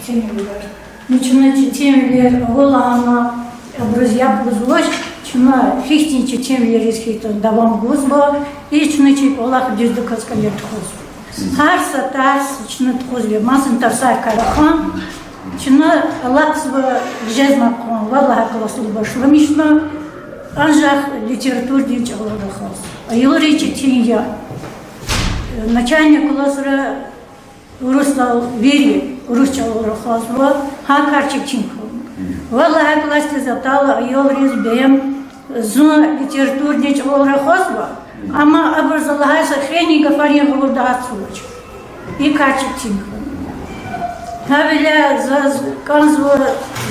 Темелер. Начинайте Темелер Аллана, друзья Бузлоч, чина фихтинчи Темелер изхитон давам Бузло, и чиначи Аллах дюздукаскалер тхуз. Харса тарс, чина тхузле, масын тарсай карахан, чина Аллах сва жезмакон, валлаха каласул башламишна, анжах литератур динч Аллахас. А юричи тинья. Начальник классра Руслал Вери, Русчал Рахасва, Хакарчик Чинко. Валлаха классе затала, Йолрис Бем, Зуна литературнич Рахасва, ама образовалась хрени Гафария Голодацуч. И Карчик Чинко. Хавиля за канзу,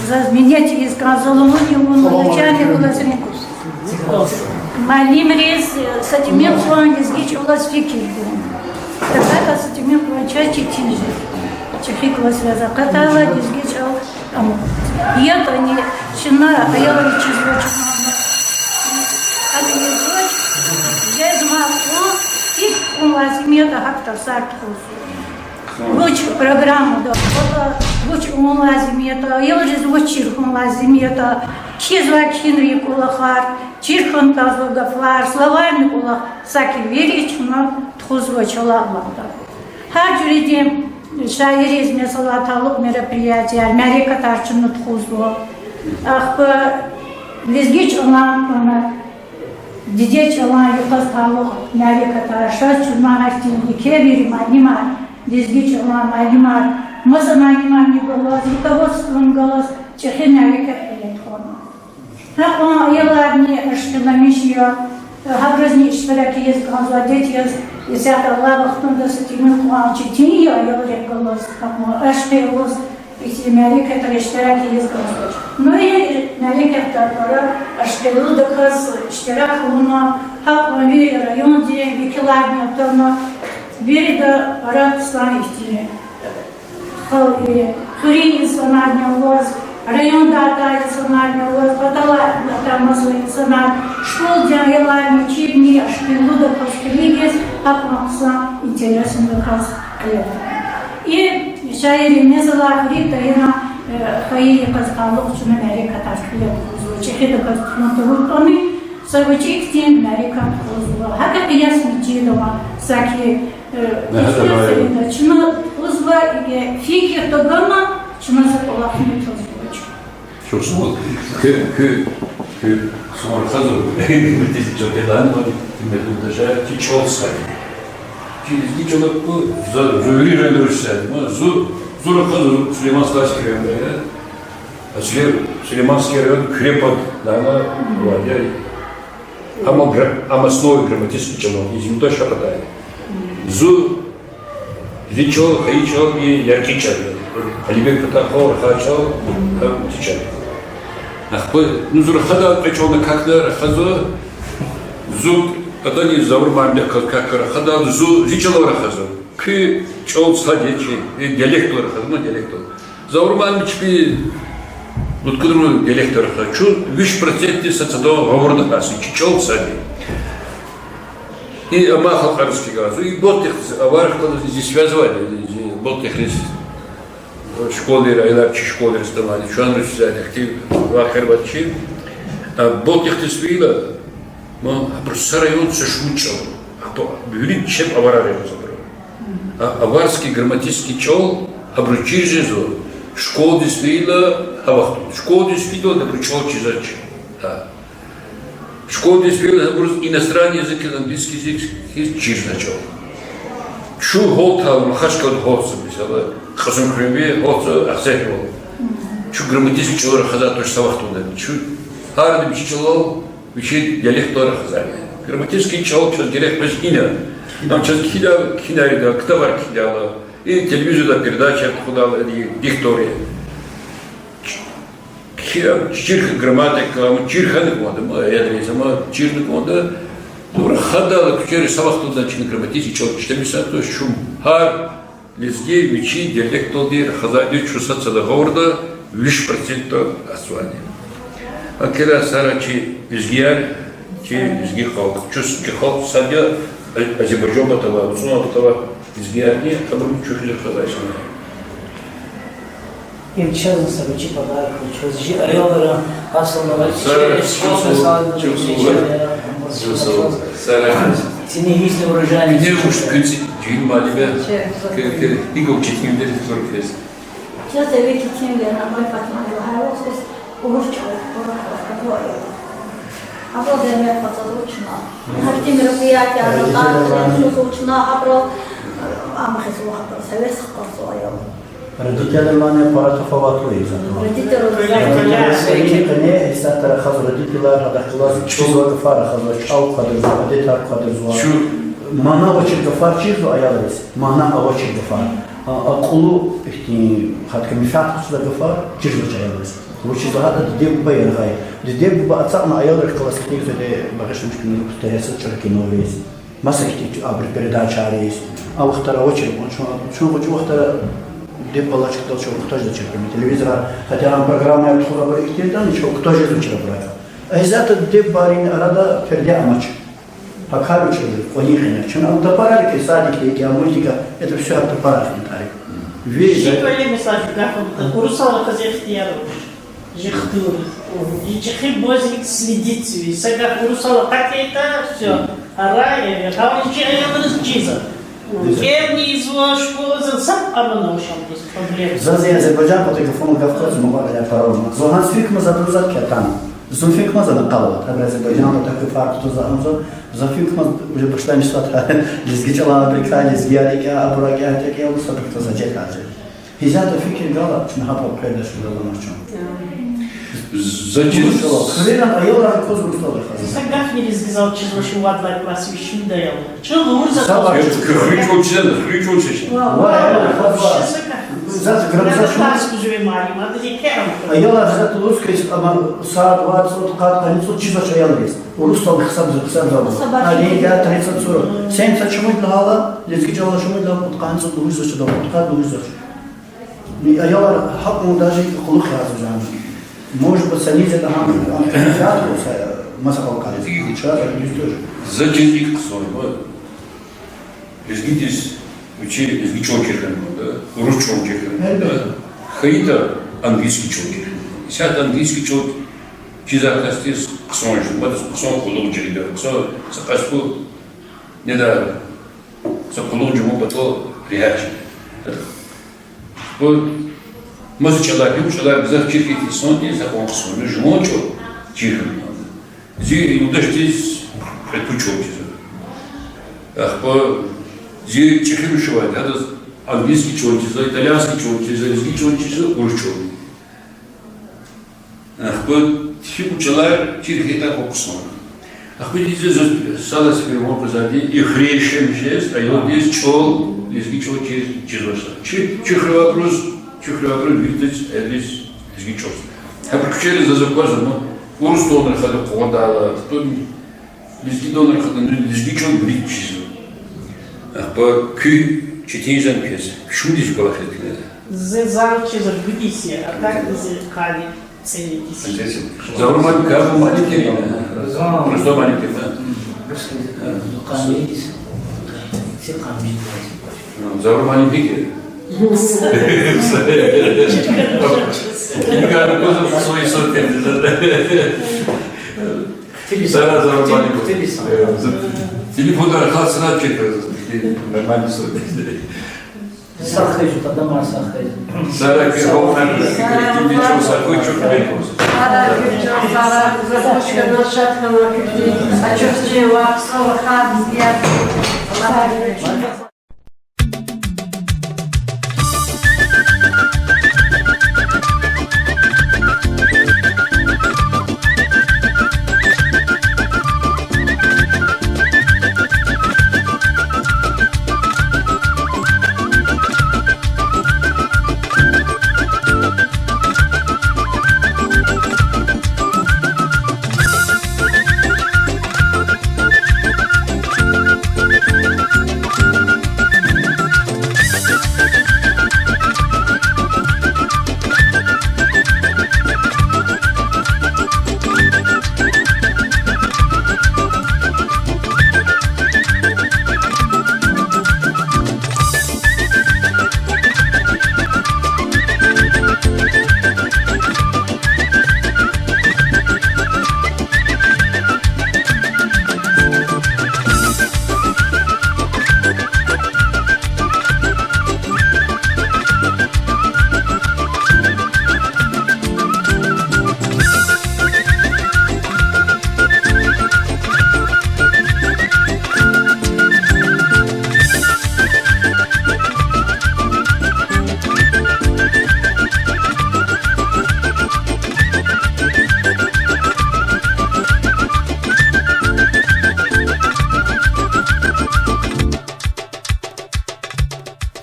за менять из канзалони, он начальник класса. Малим рез с этим планом изгич улас фикир. Такая с этим планом чаще тинжи. Чехи класс разокатала изгич ал аму. Я то не чина, а я говорю чизва чина. А не звуч, без масло, и он возьмет ахтар сартхуз. Луч программу да, луч он возьмет, я уже звуч он возьмет. Чизва чинри кулахар, чирхан тазу гафлар, словарный кулах, саки верич, но тхузва чалабанда. Хаджуридим шаириз месалаталук мероприятия, мярика тарчину тхузва. Ах, лизгич она, дидеч она юхасталук, мярика тарша, чума хартин, кевери манимар, лизгич она манимар, маза манимар не голос, руководством голос, чехи мярика перетхона. Хакма еларни ашкеламишия, хабразни штраки есть газадет есть, если это лавахтун да сатимил куанчи тия еларек голос, хакма ашкелос, если мярика это штраки есть газадет. Но и мярика это пора ашкелу да газ штраки уна, хакма вери район день викиларни автона, вери да рад сланисти, хурин сланарни лоз. Район дата национальный власть, батала там национальный, школ делали учебные, школу до пошколы, а просто интересен доказ. И шаири мезала хрита и на хаири казалок чуна Америка таскали звучит доказ на турутоми, совочек тем Америка позвала. Как я смечила, всякие Чина узва фикер тогама, чина заполах не толкуч. Çok sağ ol. Sonra hazır. Bir çok elan var. Medudaja ki çok say. Ki hiç olup bu zuri rendürsen. Zura hazır Süleyman Slaşkı ya. Süleyman Slaşkı krepat dana var ya. Ama основой грамматический чинов. Изюмда шапатай. Зу Ричал, Хаичал и Яркичал. Алибек Патахор, Хачал, Тичал. Ну, Зурхада, Печона, когда Рахазо, Зуб, когда не заурман, как Рахада, Зу, Ричал Рахазо. К Чол Садичи, диалект Рахазо, диалект. Заурман, Мичпи, вот куда диалект Рахачу, виш проценты социального говорда пасы, Чол Сади. И Амахал Харский газ, и Болтих, Аварх, здесь связывали, Болтих, школы, Айларчи школы расставали, Шуан Русизали, актив, Вахарбачи, Болтих Тесвила, просто район сошмучал, говорит, чем Аварария забрал. Аварский грамматический чел, обручи жизу, школ Тесвила, Авахту, школ Тесвила, обручал чизачи. Школа действительно иностранный язык, английский язык, чиж начал. Шу голтал, махашка голтса, бисала, хасун крембе, голтса, акцентовал. Шу грамматический человек хаза тоже савахтуда. Шу хард бичилал, бичи диалект тоже хазали. Грамматический человек диалект без иня. Нам сейчас кинарида, ктавар кидала, и телевизора передача откуда диктория. Чирха грамматика, чирха не кода, я думаю, сама чирха не кода. Тура хадала, кучери савахту начали грамматический человек, что мисля, то шум, хар, лезги, мечи, диалект толдир, хаза, дючуса цадагорда, виш процента асвани. А когда сарачи изгияр, чи изгихал, чувств кихал, садя, Азербайджан батала, Усуна батала, изгиярни, хабру чухили хазайшина. Им честно собачи подарок, чувств айолара, асална, Синегисный урожайник. Где уж кынцы, дюйм малибе, игл читим дерет торкес. Сейчас я ведь тем я на мой патман, а вот здесь урочевый, а вот я меня подзадочена. Каждый мероприятие, подзадочена, а про амахисуха, советских консуаев. Родители маны паратофовату из этого. Родители не истатара хаз родителя радахлас чуга гафара хаз чау кадр задета кадр зуа. Мана очень гафар чизу аялис. Мана очень гафар. Акулу ихти хат камифат суда гафар чизу аялис. Лучше захата дебу байргай. Дебу ба ацана аялис классик зеде багашим шкин тесет чаркиновис. Масахти абр передача арис. А вахтара очередь он что вахтара Деп балачка толчок, кто же зачем телевизора, хотя нам программа я тухура барик тем ничего, кто же зачем брать. А из этого деп барин рада пердя амач. Пока учили, конихня, что нам топарики, садики, эти мультика, это все от топарики тарик. Весь. Что я месяц как урусала казахстияну, жихтур, и чехи бозик следит себе, сега урусала как это все, а рай, а он чиза. Керни извоз школы сам обнаружил проблемы. Зазия Азербайджан по телефону Кавказ мобильная парома. Зохан фикма задрузат кятан. Зон фикма занакалат. Азербайджан такой факт то заамзо. За фикма уже пошла мечта. Лизгичала Америка, лизгиарика, абурагия, такие вот что кто зачекает. Хизата фикер гала, что на хапа предаш было ночью. Зачем? Хрена айора козу что Сега не сказал, что ваши вадла класс вещи не дал. Что вы уже забыли? Хричу учишь. Зато грамматику живем мали, надо не керам. Айора зато русский, ама сад 20 кат, они тут чисто чаялись. Урустал хсаб забыл. А не я 30 40. 70 чему дала, детский чего чему дала, под концу дуйзо что дала, под дуйзо. И айора хакму даже хулух разжан. Может быть, санить это нам театру, масса калит. Театр не тоже. Зачем свой? Изгитесь учили, изгичон чиркан, да, ручон чиркан, да. Хаита английский чиркан. Сят английский чиркан. Чиза кастис ксонж, вот ксон кулу учили, да, ксон сапаску не да. kulluğun cumu batı rihayçı. Bu mızıçalar, yumuşalar bize şirketi son diye sakon kısmını cumu çok çirkin. Zi yurdaştayız, etku çok çizim. Bu zi çirkin şu var. Hatta Angliski çok çizim, İtalyanski çok çizim, İzgi çok çizim, Urç çok. Bu tişikuçalar çirketi kokusunu. Ахуй сала себе могу зади и хрещем жест, а его здесь чол, лизги чол чизоса. Чихревакруз видеть, лизги чол. А приключили за заказом, но урус донор ходу ходала, кто лизги донор ходу, лизги чол брит чизо. По кü читинжен кез, шум диж балахетли. Зезар чизо бдиси, а так зе кали. Завурман кабу маленький, просто маленький, да? Завурман маленький. Никогда не свои соты. Сара завурман маленький. Телефон архасына чекает, нормально соты. Сахайжу, тогда мар сахайжу. Сара кирховна, коллективный чел сахой, чё кирховна. Сара кирчо, Сара запушка на шаткана кирти, а чёрче ваксова хад зьят. Сара кирчо.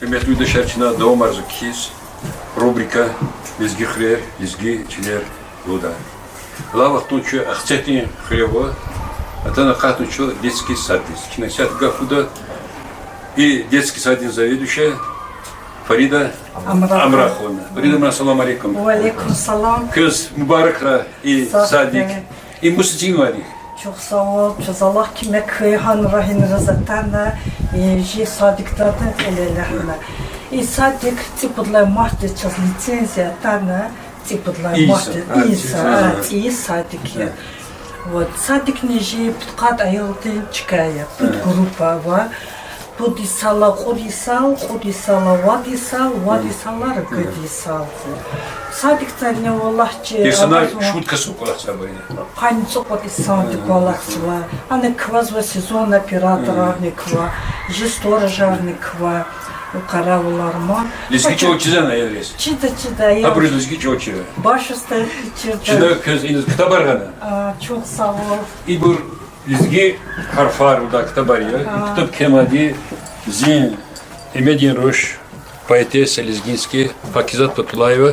Hürmetli dışarıçına doğum arzu kiz, rubrika Lizgi Хрер, Lizgi Çiler Luda. Lava tunçu akçetin хрево, atana katunçu детский сад. Киносят Гафуда и детский садик заведующая Фарида Амраховна. Фарида, ассаламу алейкум. Алейкум салам. Kız Mübarekra и Sadik. И Mustatin Vali. Çok sağ ol. Cezallah kime kıyhan rahin rızatana ji Sadik'ta da elelahna. И Sadik типудлай махте час лицензия тана типудлай махте Иса и Садики. Вот Садик не же подкат айылды чикая. Под группа ва. Подисала, ходисала, вадисалар, гдисал. Садик-то не Аллахче. Персонаж шутка сукала собой. Ханцо подисадик Аллахчева. А не квазва сезон оператора никва, жесторожа никва. Каравуларма. Лизги чего чизана елес. Чида. А при лизги чего чиза. Башыста чида. Чида кыз инез китабаргана. Çok sağ ol. İbur lizgi harfar uda kitabariya. Kitap kemadi zin Emedin Roş поэтесса лезгинский Пакизат Патулаева.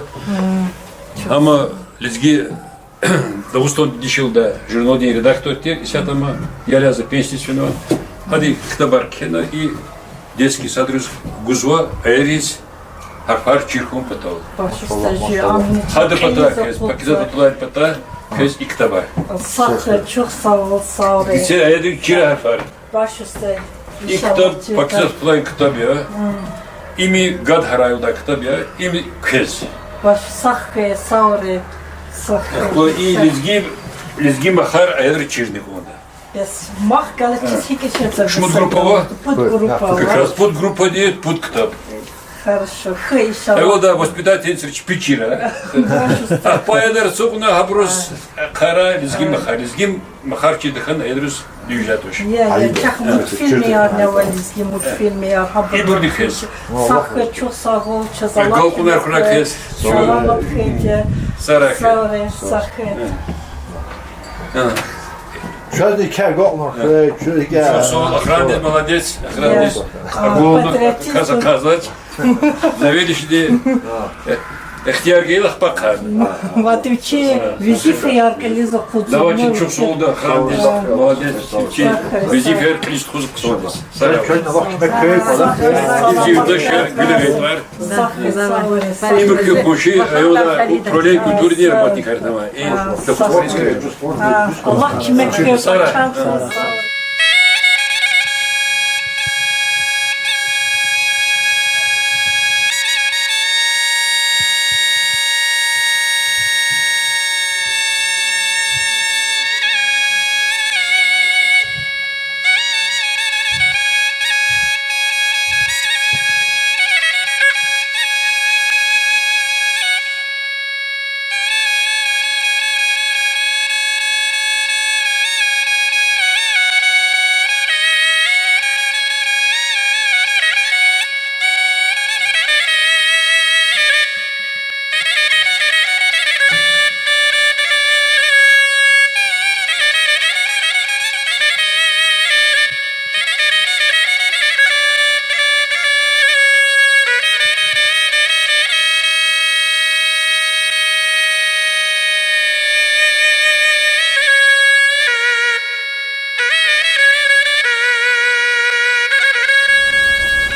Ama lizgi Davuston dişilde jurnalde редактор тек, исятама яля за пенсию. Hadi kitabar kena и детский садрус гузва эрис harfar çirkun patal. Başısta ji amni. Hadi pata kez Pakizat Patulayeva pata kez iktabar. Çok sağ ol, sağ ol. Gitse aydı kira harfar. Başısta. İktab Pakizat Patulayeva kitabı ya. İmi gad harayılda kitabı ya. İmi kez. Baş sahke, sağ ol. Bu iyi lizgi mahar aydır çirnik onda. Без мах галактических еще. Шмут-группа? Подгруппа. Как раз подгруппа нет, подктаб. Хорошо. Хейша. А вот да, воспитательница Чпичира. А поэдер сокуна габрос кара лизгим махарчи дыхан эдрус дюжатуш. Я чах мультфильме я навализги мультфильме я хабар. И бурдихес. Сахар чусагол чазала. Галкунар хуракес. Шалала пхете. Сарахе. Саре сахет. Şöyle diker goklar. Şöyle diker. Çok sağ ol, охранник, молодец, охранник. Казач. Заведующий ихтияр гейлах бакан. Вативчи визифе яркализа худзу. Давайте çok sağ ol da охранник. Молодец. Визифе яркализ худзу ксолдас. Şöyle bak kime köy falan. İzivde şer gülevet var. İmürkü koşu, ayoda proley kültürü работник артама. И докторская. Allah kime köy Sara.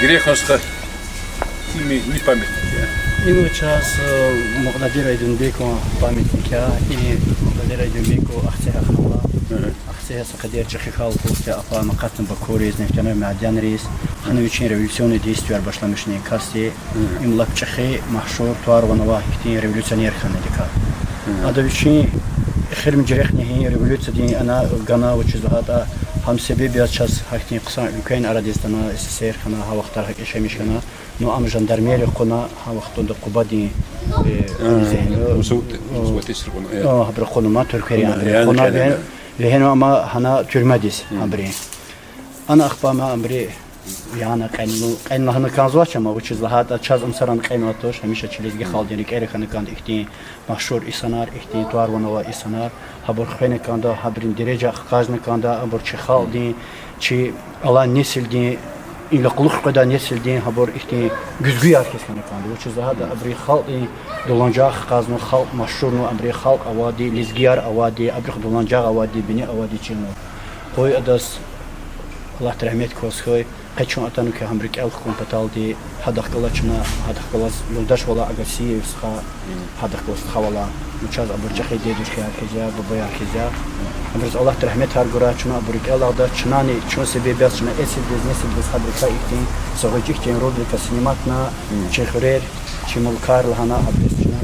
Греховска не памятник. Ему час Мугдадир Айдунбеку памятника и Мугдадир Айдунбеку Ахтеха Хала. Ахтеха Сакадир Чехихал Пустя Апа Макатн Бакури из нефтяной Мадян Рейс. Они очень революционные действия башламишные касти. Им лапчахи Махшур Туарванова Хитин революционер Ханадика. А до очень خير جريحني ريفولوشن دي أنا غانا وشزهاتا هم سبب час حكتين قصان لكين أراديستنا السير خنا ها وقت رح إيش مش خنا نو أم جندرميري قنا ها وقت عند قبادي هبر ما تركيا قنا لهنا أما هنا ترمديس أمري أنا أخبار ما أمري يعني قاين هنا كان زواج ما وشزهاتا час أمسران قيماتوش هميشه تشليد خالدين كيري خنا كان إختين مشهور إسنار إختين توار ونوا إسنار هبر خينه كاندا هبرين درجة خازن كاندا هبر شخال دين شيء الله نسل دين إلى قلوخ قدا نسل دين هبر إختين جزء أركز كاندا وشيء هذا أبري خال دين دولانجا خازن خال مشهور نو أبري خال أوادي لزجيار أوادي أبري دولانجا أوادي بني أوادي شنو هوي أدرس الله ترحمت كوسخوي قدشون أتانو كهمريك ألخكم بتالدي هذا خلاصنا هذا خلاص يلدش ولا أجسي يسخا هذا خلاص خوالا مشاز أبرجخي ديدوش كهركزيا ببايا كزيا أمرز الله ترحمت هرجورا شنا أبريك الله ده شناني شو سبب بس شنا أسد بزنس بس هذا كايتين سوغيك تين رود كسينماتنا شخرير شمولكار لهنا أبرز شنا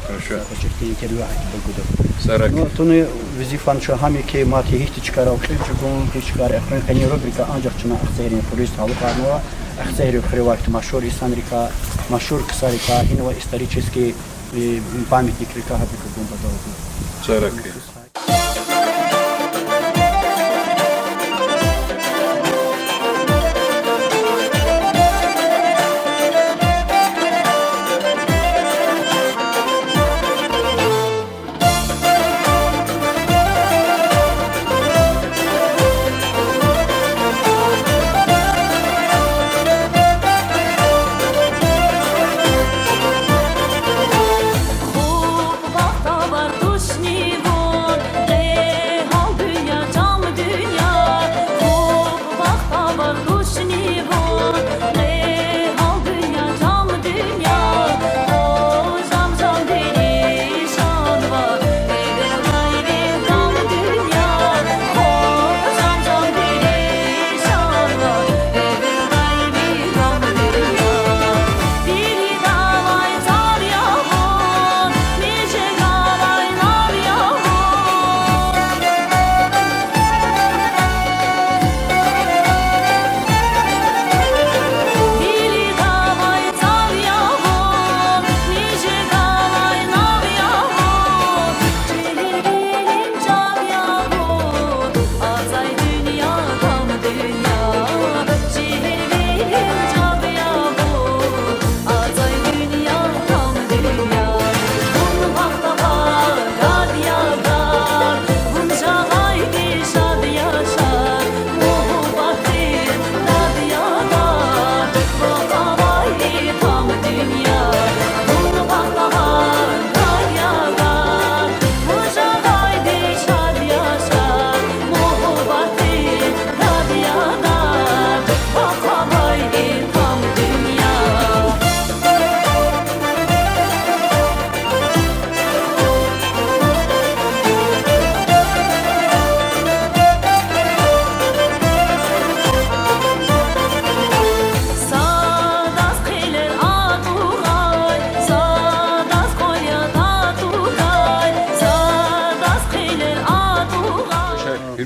Хорошо. Почти كده واحد بالقدر. Сарак. Ну, тони визифан що хамі ки мати їхти чекара окрім чогон ки чекара ехрен кені рубрика анжак чина ахсерин поліс халу карнова ахсери хривак машур исанрика машур ксарика инова исторический памятник река хабика гумбадал. Сарак. خوب وقتا بر دوشنی بود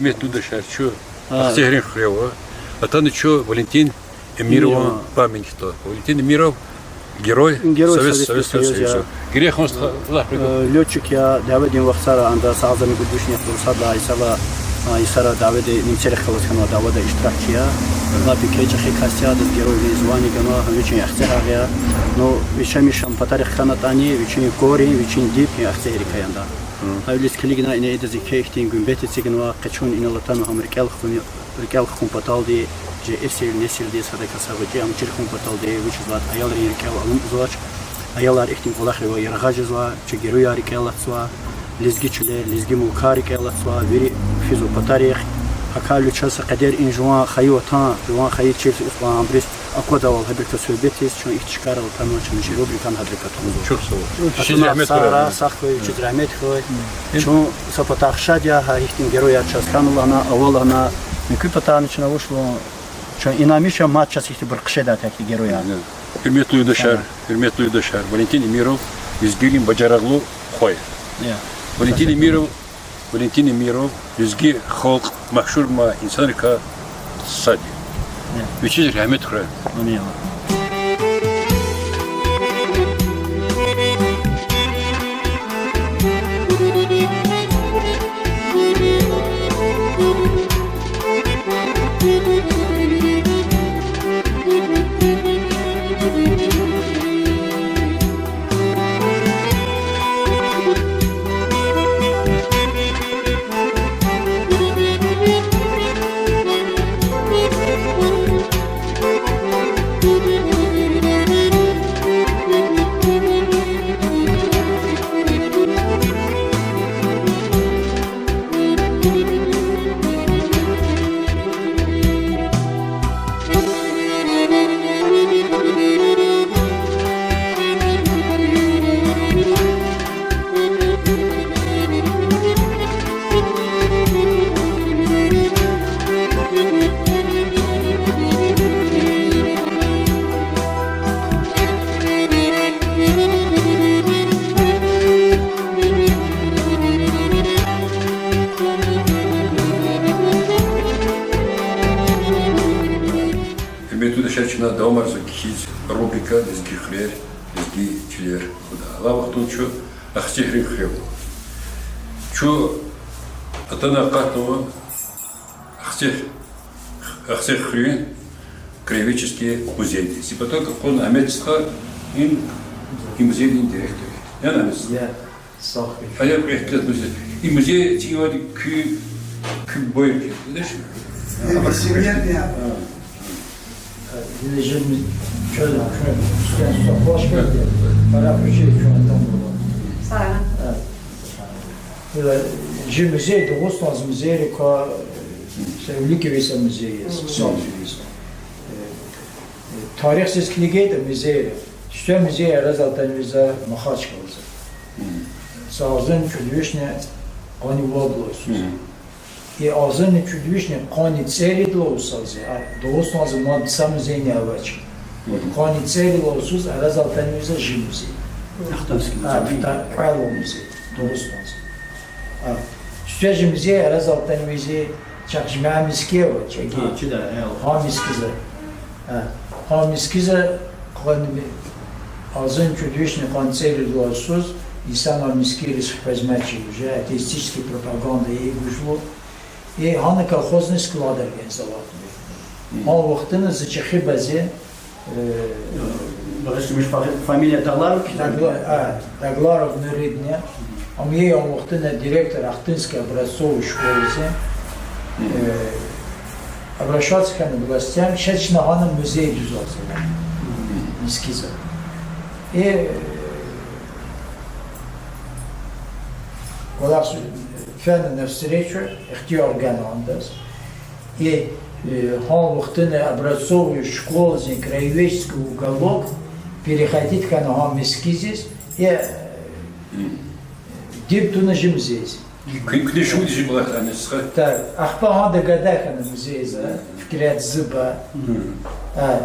Хермет туда шарчу. Ахтехрин хрева. А там что Валентин Эмиров память что. Валентин Эмиров герой Советского Союза. Грех он летчик я Давидин Вахсара анда сазами гудушни Сада Исара Давид немцерих халасхана Давида иштиракия. На пикеч хикасия да герой звани гана очень ахтехая. Но вишамишам патарих ханатани очень гори очень дип ахтехрика янда. Авлис клигна ина ида зикехтин гумбете цигнва качун ина латану америкал хун паталди же эсил несил дес хадaka савати амчир хун паталди вичват аял рикал алум зоч аялар ихтин колахрева яргажзва чигеру ярикалатсва лизгичле лизгимулкарикалатсва вери физу патарих акалу часа кадер инжуа хайота жуа хайчил ислам брис аквадавал хабирта сөйбетис чон ихчкарал тамочун жирубрикан хадрикатун чурсо Шизрахмет сара сахвей чизрахмет хой чон сапатахшадя ихтин героя часканулана авалана микупатан чна ушло чон инамиша матчас ихти бирқшеда таки героя Херметлую дошар Валентин Эмиров изгирим баджараглу хой Валентин Эмиров изги халк махшур ма инсанрика сади Вичизр Хамед хра Шерчина Домар Закихиз, Рубика, Лизги Хрер, Лизги Чилер. Лава кто чё, Ахтехрин Хрев. Чё, Атана Катова, Ахтехрин, краеведческий музей. И потом, как он Амецха, и музейный директор. Я на месте. Я Сахви. А я приехал в музей. И музей тивали бойки. Знаешь? Лежим şöyle üstten su boş geldi. Para bir şey şu an tam burada. Sağ ol. Evet. Je muzej do Osnaz muzeji ko se velike visa muzeji, Sanfiliz. Tarihsiz knjige de muzeji. Što muzeji razaltan viza Mahačkovca. Sağzın çudvişne ani vladlos. И азан чудовищный кони цели лоусази, а до Осназ мод сам музей не авач. Вот кони цели лоусуз, а разалтан музей жимузи. Ахтанский музей. До Осназ. Что же музей, а разалтан музей, чак жмя мискева, чаги. Хамискиза. Хамискиза кони азан чудовищный кони цели лоусуз, и сама мискирис хпазмачи уже атеистические пропаганды и гушло. И хана колхозный склад организовали. Он вахтына зачахи базе. Фамилия Тагларов? Тагларов Неридня. А мне он вахтына директор Ахтынской образцовой школы. Обращаться к ним властям. Сейчас на хана музей дюзался. Мискиза. И фен навстречу, ихтиар ганандас. И он вахтына образцовую школу, краеведческий уголок, переходить к нам мискизис и диптуна же музей. Книжку уже была хранится. Так, ахпа анда гадаха на музей, в Кирят Зыба.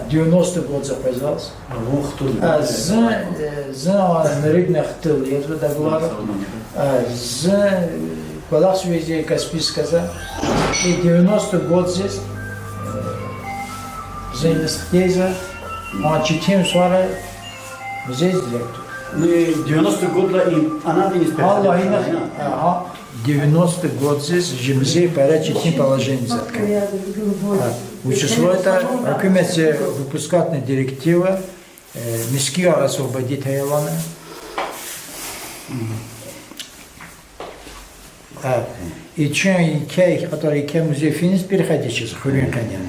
90 год запоздался. За нарыгнах тыл, я туда главу. За Колах связи Каспийского. И 90 год здесь. Зайнестеза. А читим свара здесь директор. Ну и 90 год и она не спешит. Allah yine 90 год здесь музей пора читим положение заткать. Учество это hükümetse выпускательная директива Мискио освободит Хайвана. И чем кей, который кем музей финис переходящий за хурин коня.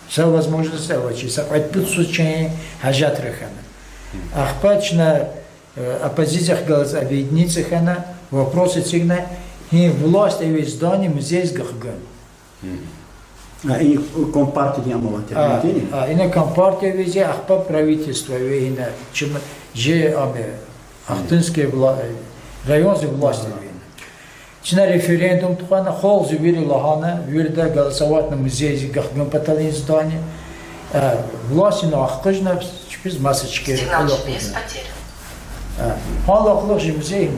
Сам возможность овощи, сахват путсучей хажат рехана. Ахпачна оппозициях голос объединиться хана вопросы цигна и власть и весь здание музей с гахган. И компартия не амала. И на компартия везде ахпа правительство вейна чем же аме ахтынские районные власти вейна. Чина референдум тухана холзу вири лахана вирда голосовать на музей с гахган паталин здание. Власти на ахкажна без масочки. Сигнал GPS потерян. Халахлах же музей.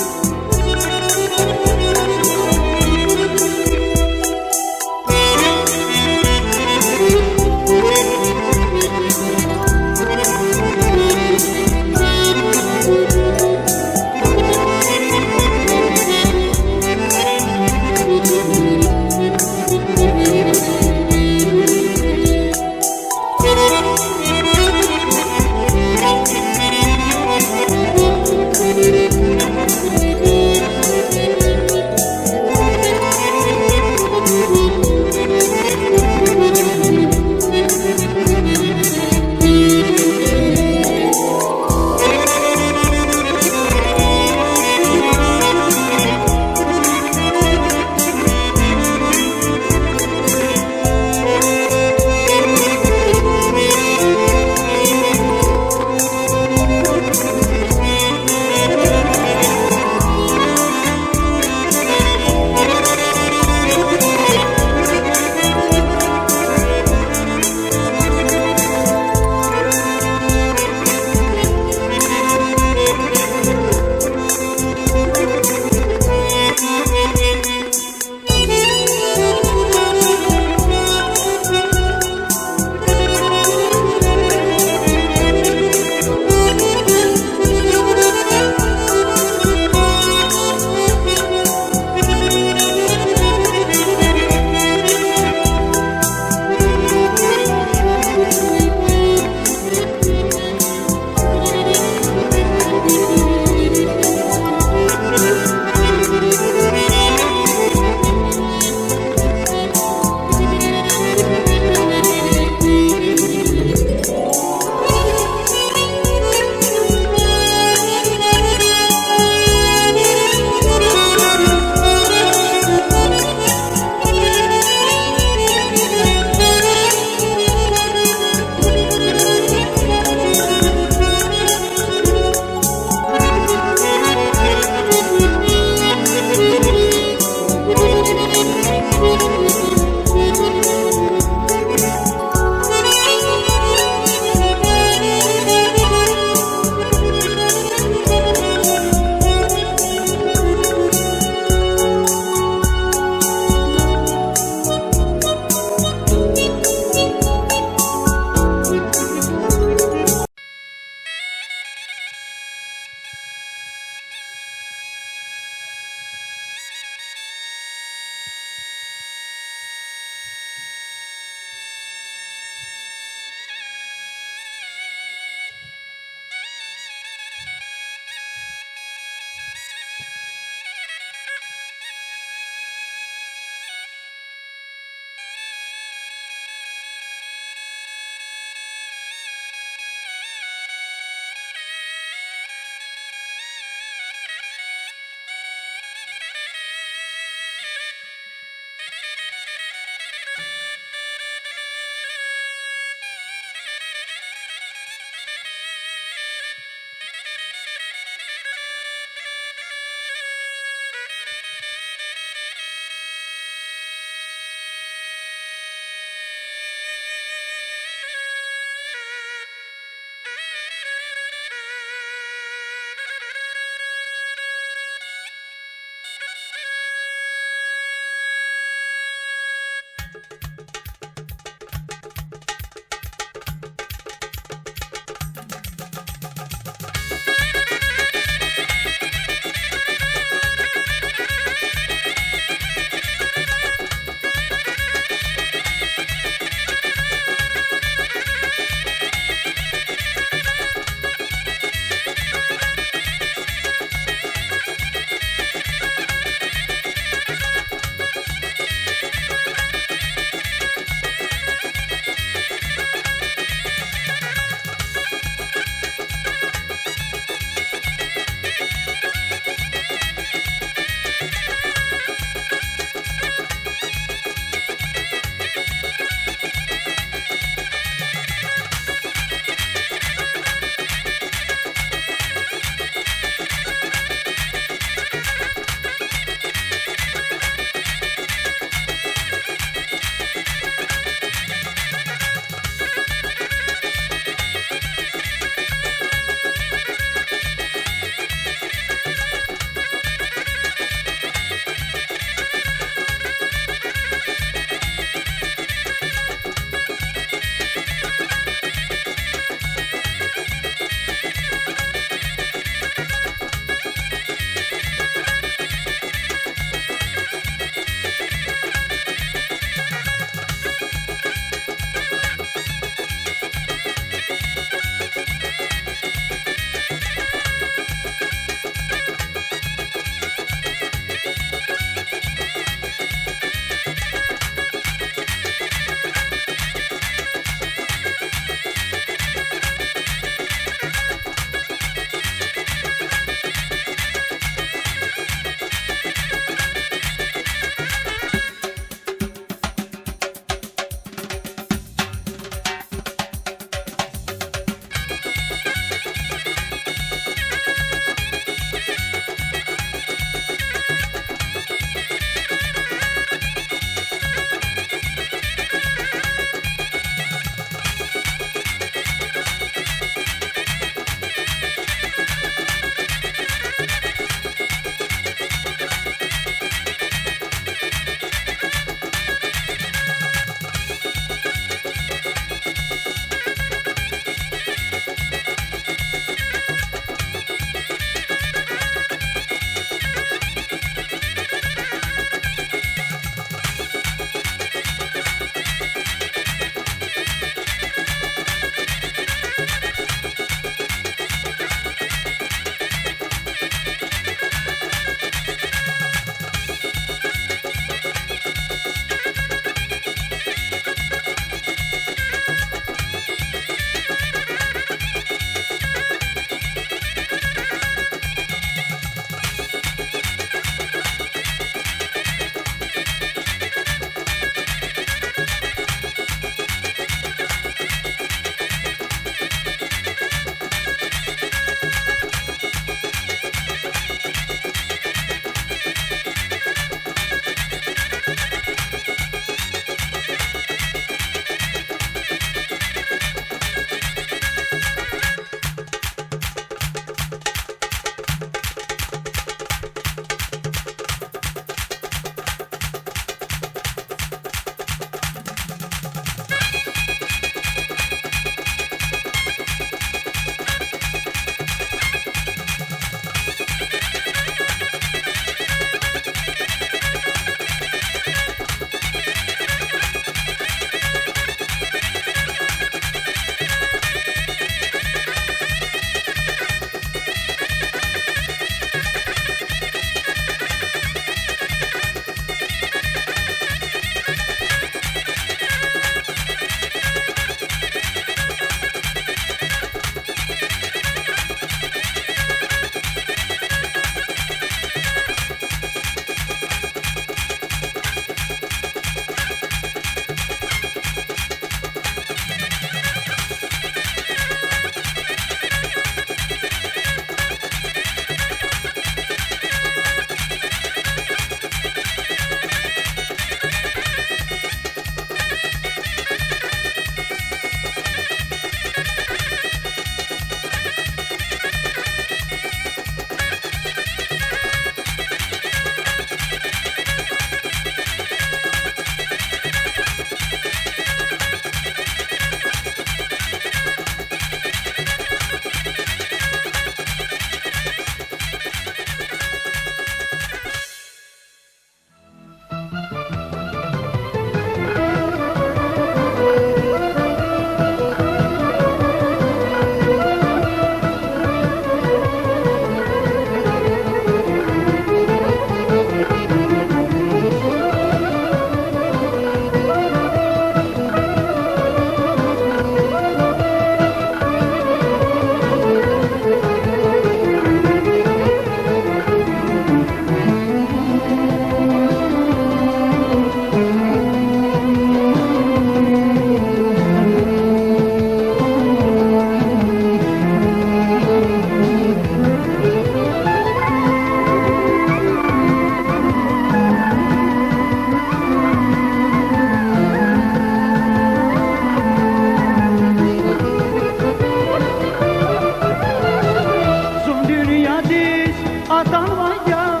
dünya diz atan vaya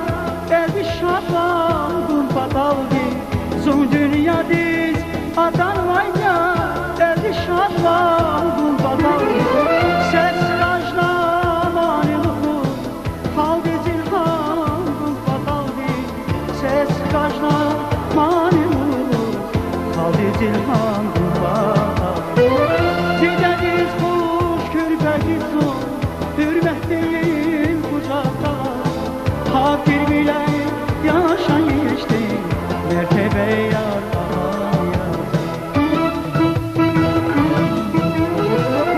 Elbi şaban gun pataldi Zun dünya diz atan vaya Elbi şaban gun pataldi Ses rajna maniluhu Haldi zilhan gun pataldi Ses rajna maniluhu Haldi zilhan gun pataldi Dideniz kuş kürpeki son Hürmet değil kucakta Hakir bile yaşayıştı Mertebe yar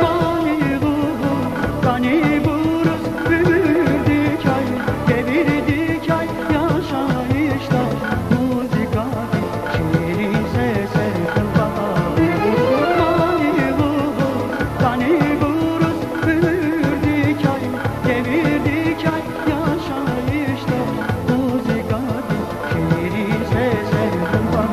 Mani buğu, kani buruz Büyürdük ay, devirdik ay Yaşayışta muzikati Şiiri seser kılda Mani buğu, kani buruz Büyürdük ay, devirdik ay Yaşayışta muzikati Şiiri seser kılda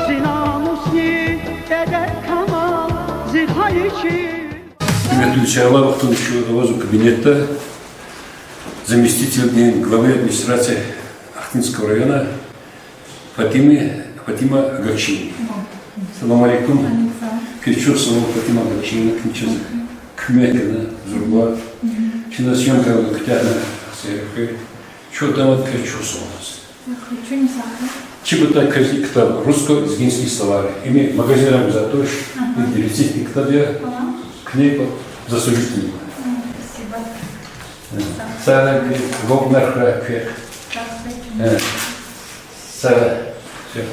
Zinamusni eder kamal Zilha için Күйметті чайла вақтың еще возле кабинета заместитель главы администрации Ахтинского района Фатима Агакчина. Салам алейкум. Перечет слово Фатима Агакчина, күйметіні, зұрба. Şimdi съемка Катяна Сейрхи. Что там вот перечет слово? Чебута китаб русско-лезгинские словари. Ими магазинам за то, что рецепт китабе книга засудительного. Сара говорит, Бог нахра кверх. Сара, все.